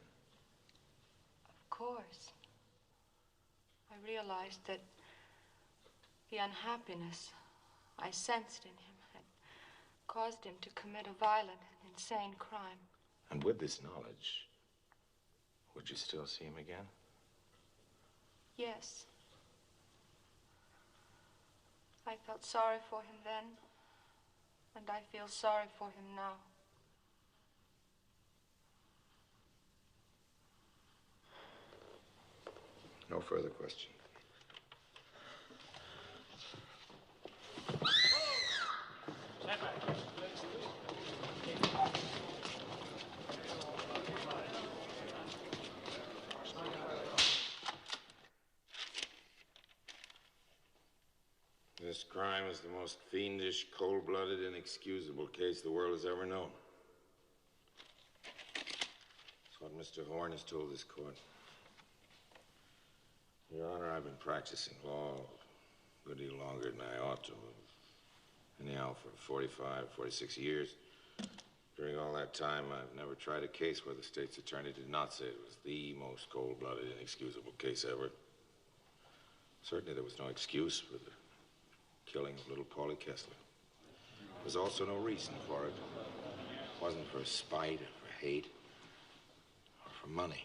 Of course. I realized that the unhappiness I sensed in him had caused him to commit a violent and insane crime. And with this knowledge, would you still see him again? Yes. I felt sorry for him then, and I feel sorry for him now. No further question. Stand back. This crime is the most fiendish, cold-blooded, inexcusable case the world has ever known. That's what Mr. Horn has told this court. Your Honor, I've been practicing law a good deal longer than I ought to have. Anyhow, for 45, 46 years. During all that time, I've never tried a case where the state's attorney did not say it was the most cold-blooded, inexcusable case ever. Certainly there was no excuse for the killing of little Paulie Kessler. There was also no reason for it. It wasn't for spite or for hate or for money.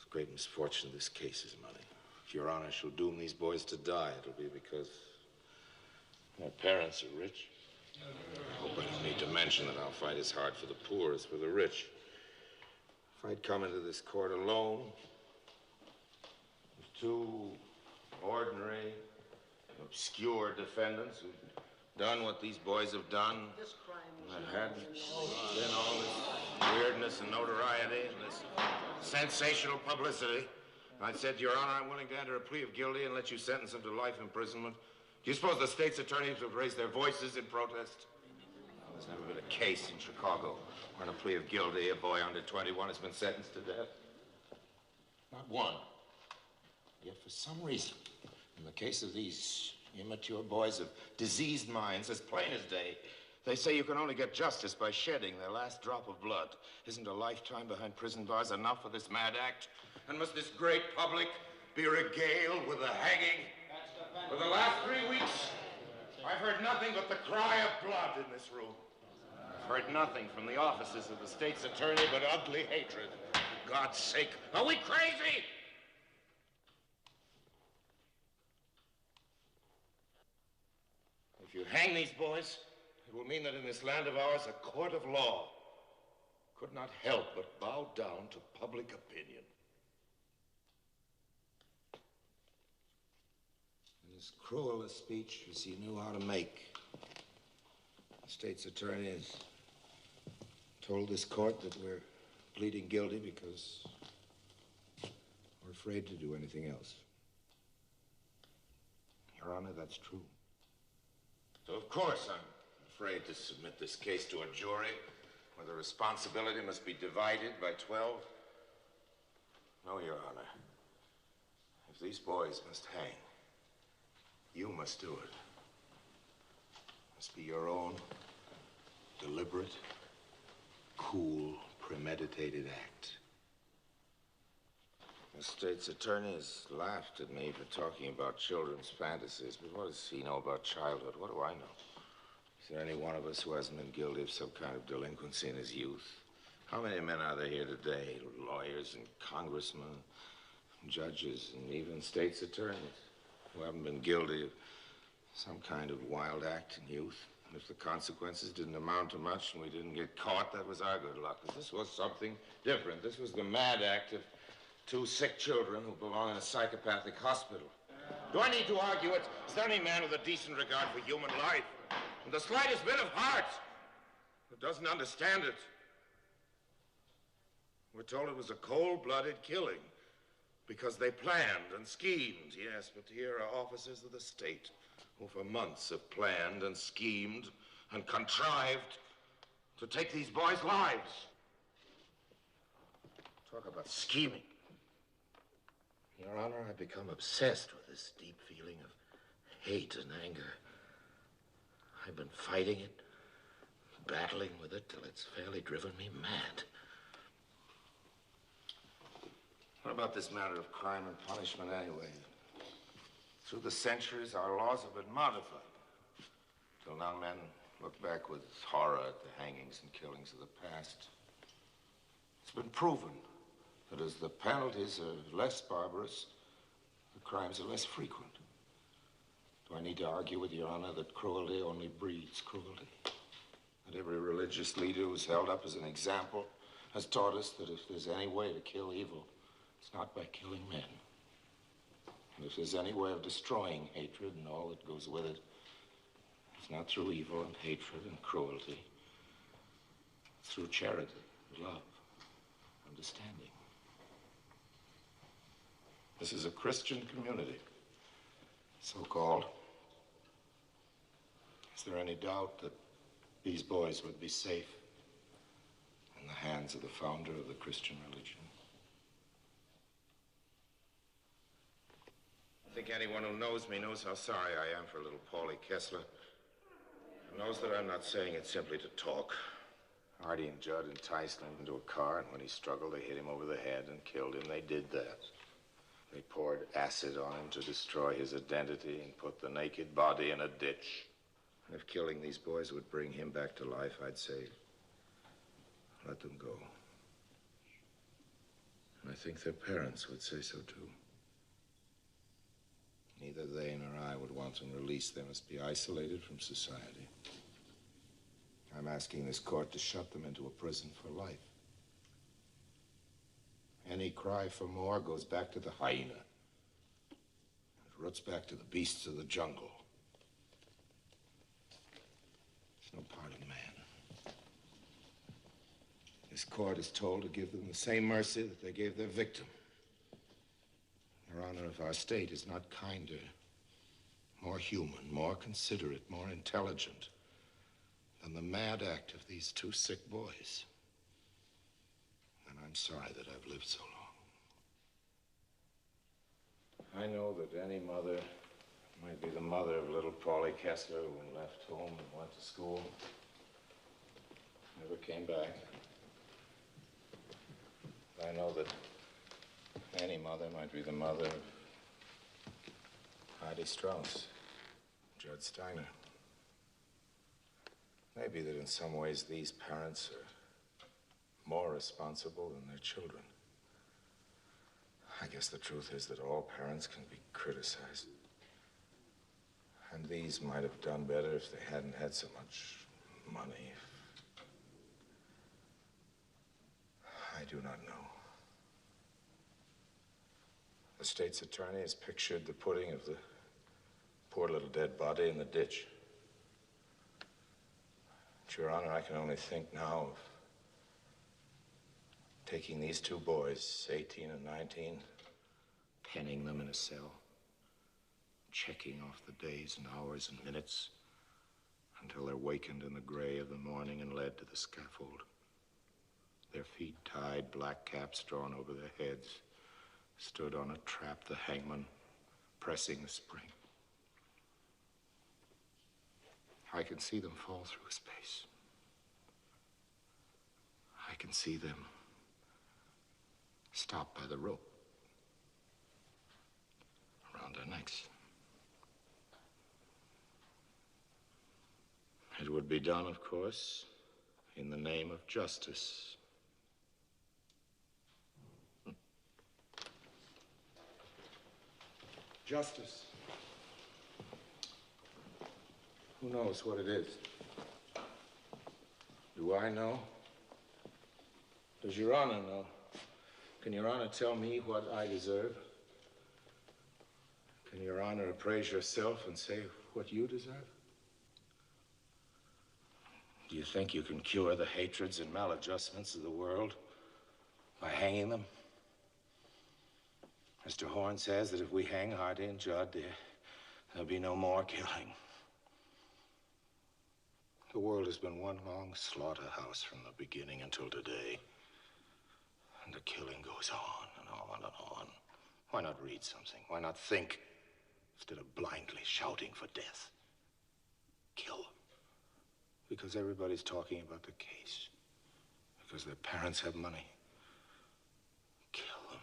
The great misfortune of this case is money. If Your Honor shall doom these boys to die, it'll be because their parents are rich. I hope I don't need to mention that I'll fight as hard for the poor as for the rich. If I'd come into this court alone, with two ordinary, obscure defendants who'd done what these boys have done, and there hadn't been all this weirdness and notoriety and this sensational publicity, I said, Your Honor, I'm willing to enter a plea of guilty and let you sentence him to life imprisonment. Do you suppose the state's attorneys would raise their voices in protest? There's never been a case in Chicago where in a plea of guilty, a boy under 21 has been sentenced to death. Not one. Yet for some reason, in the case of these immature boys of diseased minds, as plain as day, they say you can only get justice by shedding their last drop of blood. Isn't a lifetime behind prison bars enough for this mad act? And must this great public be regaled with the hanging? For the last 3 weeks, I've heard nothing but the cry of blood in this room. I've heard nothing from the offices of the state's attorney but ugly hatred. For God's sake, are we crazy? If you hang these boys, It will mean that in this land of ours, a court of law could not help but bow down to public opinion. And as cruel a speech as he knew how to make, the state's attorney has told this court that we're pleading guilty because we're afraid to do anything else. Your Honor, that's true. So, of course, I'm afraid to submit this case to a jury where the responsibility must be divided by 12. No, Your Honor. If these boys must hang, you must do it. It must be your own deliberate, cool, premeditated act. The state's attorney has laughed at me for talking about children's fantasies, but what does he know about childhood? What do I know? Is there any one of us who hasn't been guilty of some kind of delinquency in his youth? How many men are there here today, lawyers and congressmen, and judges, and even state's attorneys, who haven't been guilty of some kind of wild act in youth? And if the consequences didn't amount to much and we didn't get caught, that was our good luck, because this was something different. This was the mad act of 2 sick children who belong in a psychopathic hospital. Do I need to argue it? Is there any man with a decent regard for human life and the slightest bit of heart who doesn't understand it? We're told it was a cold-blooded killing because they planned and schemed. Yes, but here are officers of the state who for months have planned and schemed and contrived to take these boys' lives. Talk about scheming. Your Honor, I've become obsessed with this deep feeling of hate and anger. I've been fighting it, battling with it till it's fairly driven me mad. What about this matter of crime and punishment anyway? Through the centuries, our laws have been modified. Till now, men look back with horror at the hangings and killings of the past. It's been proven that as the penalties are less barbarous, the crimes are less frequent. Do I need to argue with Your Honor that cruelty only breeds cruelty? That every religious leader who's held up as an example has taught us that if there's any way to kill evil, it's not by killing men. And if there's any way of destroying hatred and all that goes with it, it's not through evil and hatred and cruelty. It's through charity, love, understanding. This is a Christian community, so-called. Is there any doubt that these boys would be safe in the hands of the founder of the Christian religion? I think anyone who knows me knows how sorry I am for little Paulie Kessler. And knows that I'm not saying it simply to talk. Artie and Judd enticed him into a car, and when he struggled, they hit him over the head and killed him. They did that. They poured acid on him to destroy his identity and put the naked body in a ditch. And if killing these boys would bring him back to life, I'd say, let them go. And I think their parents would say so, too. Neither they nor I would want them released. They must be isolated from society. I'm asking this court to shut them into a prison for life. Any cry for more goes back to the hyena. It roots back to the beasts of the jungle. It's no part of man. This court is told to give them the same mercy that they gave their victim. Your Honor, if our state is not kinder, more human, more considerate, more intelligent than the mad act of these 2 sick boys, then I'm sorry that I've lived so long. I know that any mother might be the mother of little Paulie Kessler who left home and went to school, never came back. I know that any mother might be the mother of Artie Strauss, Judd Steiner. Maybe that in some ways these parents are more responsible than their children. I guess the truth is that all parents can be criticized. And these might have done better if they hadn't had so much money. I do not know. The state's attorney has pictured the putting of the poor little dead body in the ditch. But, Your Honor, I can only think now of taking these two boys, 18 and 19, penning them in a cell, checking off the days and hours and minutes until they're wakened in the gray of the morning and led to the scaffold. Their feet tied, black caps drawn over their heads, stood on a trap, the hangman pressing the spring. I can see them fall through space. I can see them stopped by the rope around their necks. It would be done, of course, in the name of justice. Justice. Who knows what it is? Do I know? Does Your Honor know? Can Your Honor tell me what I deserve? Can Your Honor appraise yourself and say what you deserve? Do you think you can cure the hatreds and maladjustments of the world by hanging them? Mr. Horn says that if we hang Artie and Judd, there'll be no more killing. The world has been one long slaughterhouse from the beginning until today. And the killing goes on and on and on. Why not read something? Why not think instead of blindly shouting for death? Kill them. Because everybody's talking about the case. Because their parents have money. Kill them.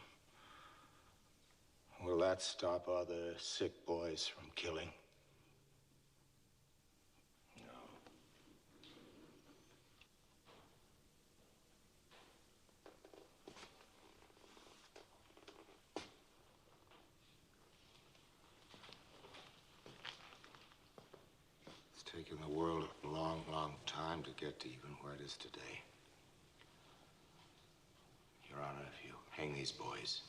Will that stop other sick boys from killing? It's taken the world a long, long time to get to even where it is today. Your Honor, if you hang these boys,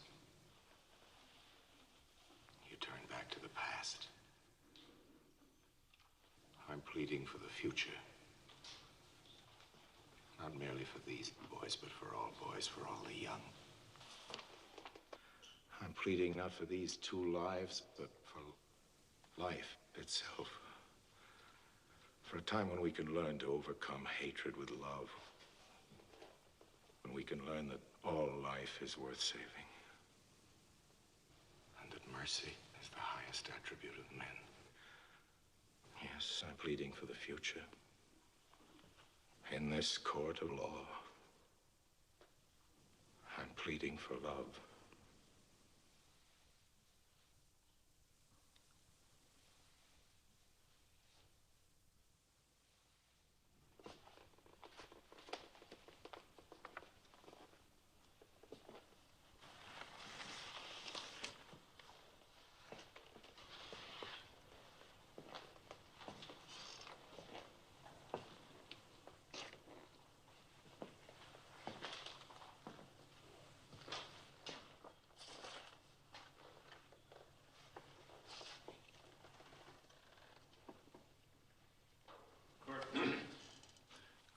you turn back to the past. I'm pleading for the future. Not merely for these boys, but for all boys, for all the young. I'm pleading not for these two lives, but for life itself. For a time when we can learn to overcome hatred with love. When we can learn that all life is worth saving. And that mercy is the highest attribute of men. Yes, I'm pleading for the future. In this court of law, I'm pleading for love.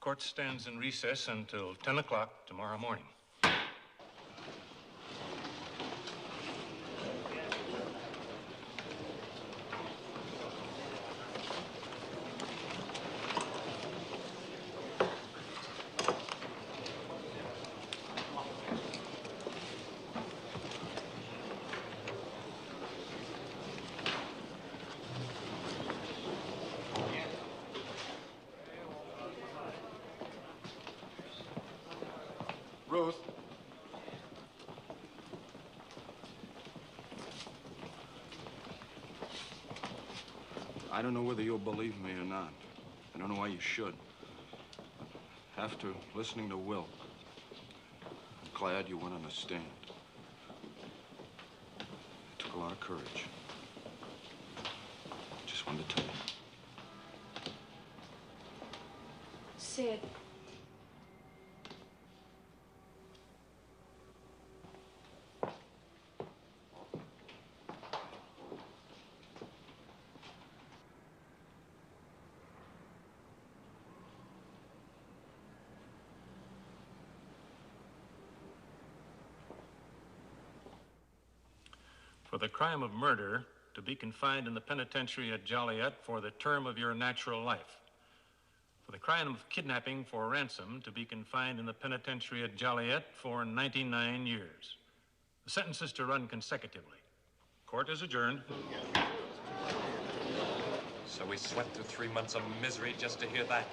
Court stands in recess until 10 o'clock tomorrow morning. Ruth. I don't know whether you'll believe me or not. I don't know why you should. After listening to Wilk, I'm glad you went on the stand. It took a lot of courage. Just wanted to tell you. said. For the crime of murder, to be confined in the penitentiary at Joliet for the term of your natural life. For the crime of kidnapping for ransom, to be confined in the penitentiary at Joliet for 99 years. The sentence is to run consecutively. Court is adjourned. So we slept through 3 months of misery just to hear that.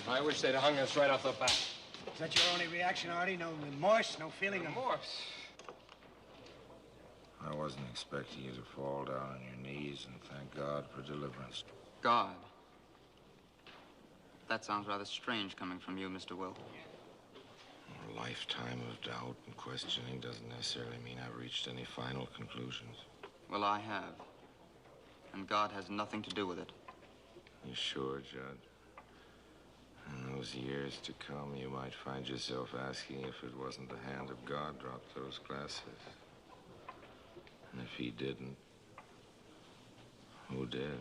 I wish they'd hung us right off the bat. Is that your only reaction, Artie? No remorse, no feeling of remorse? I wasn't expecting you to fall down on your knees and thank God for deliverance. God. That sounds rather strange coming from you, Mr. Wilk. A lifetime of doubt and questioning doesn't necessarily mean I've reached any final conclusions. Well, I have. And God has nothing to do with it. You sure, Judd? In those years to come, you might find yourself asking if it wasn't the hand of God dropped those glasses. And if he didn't, who did?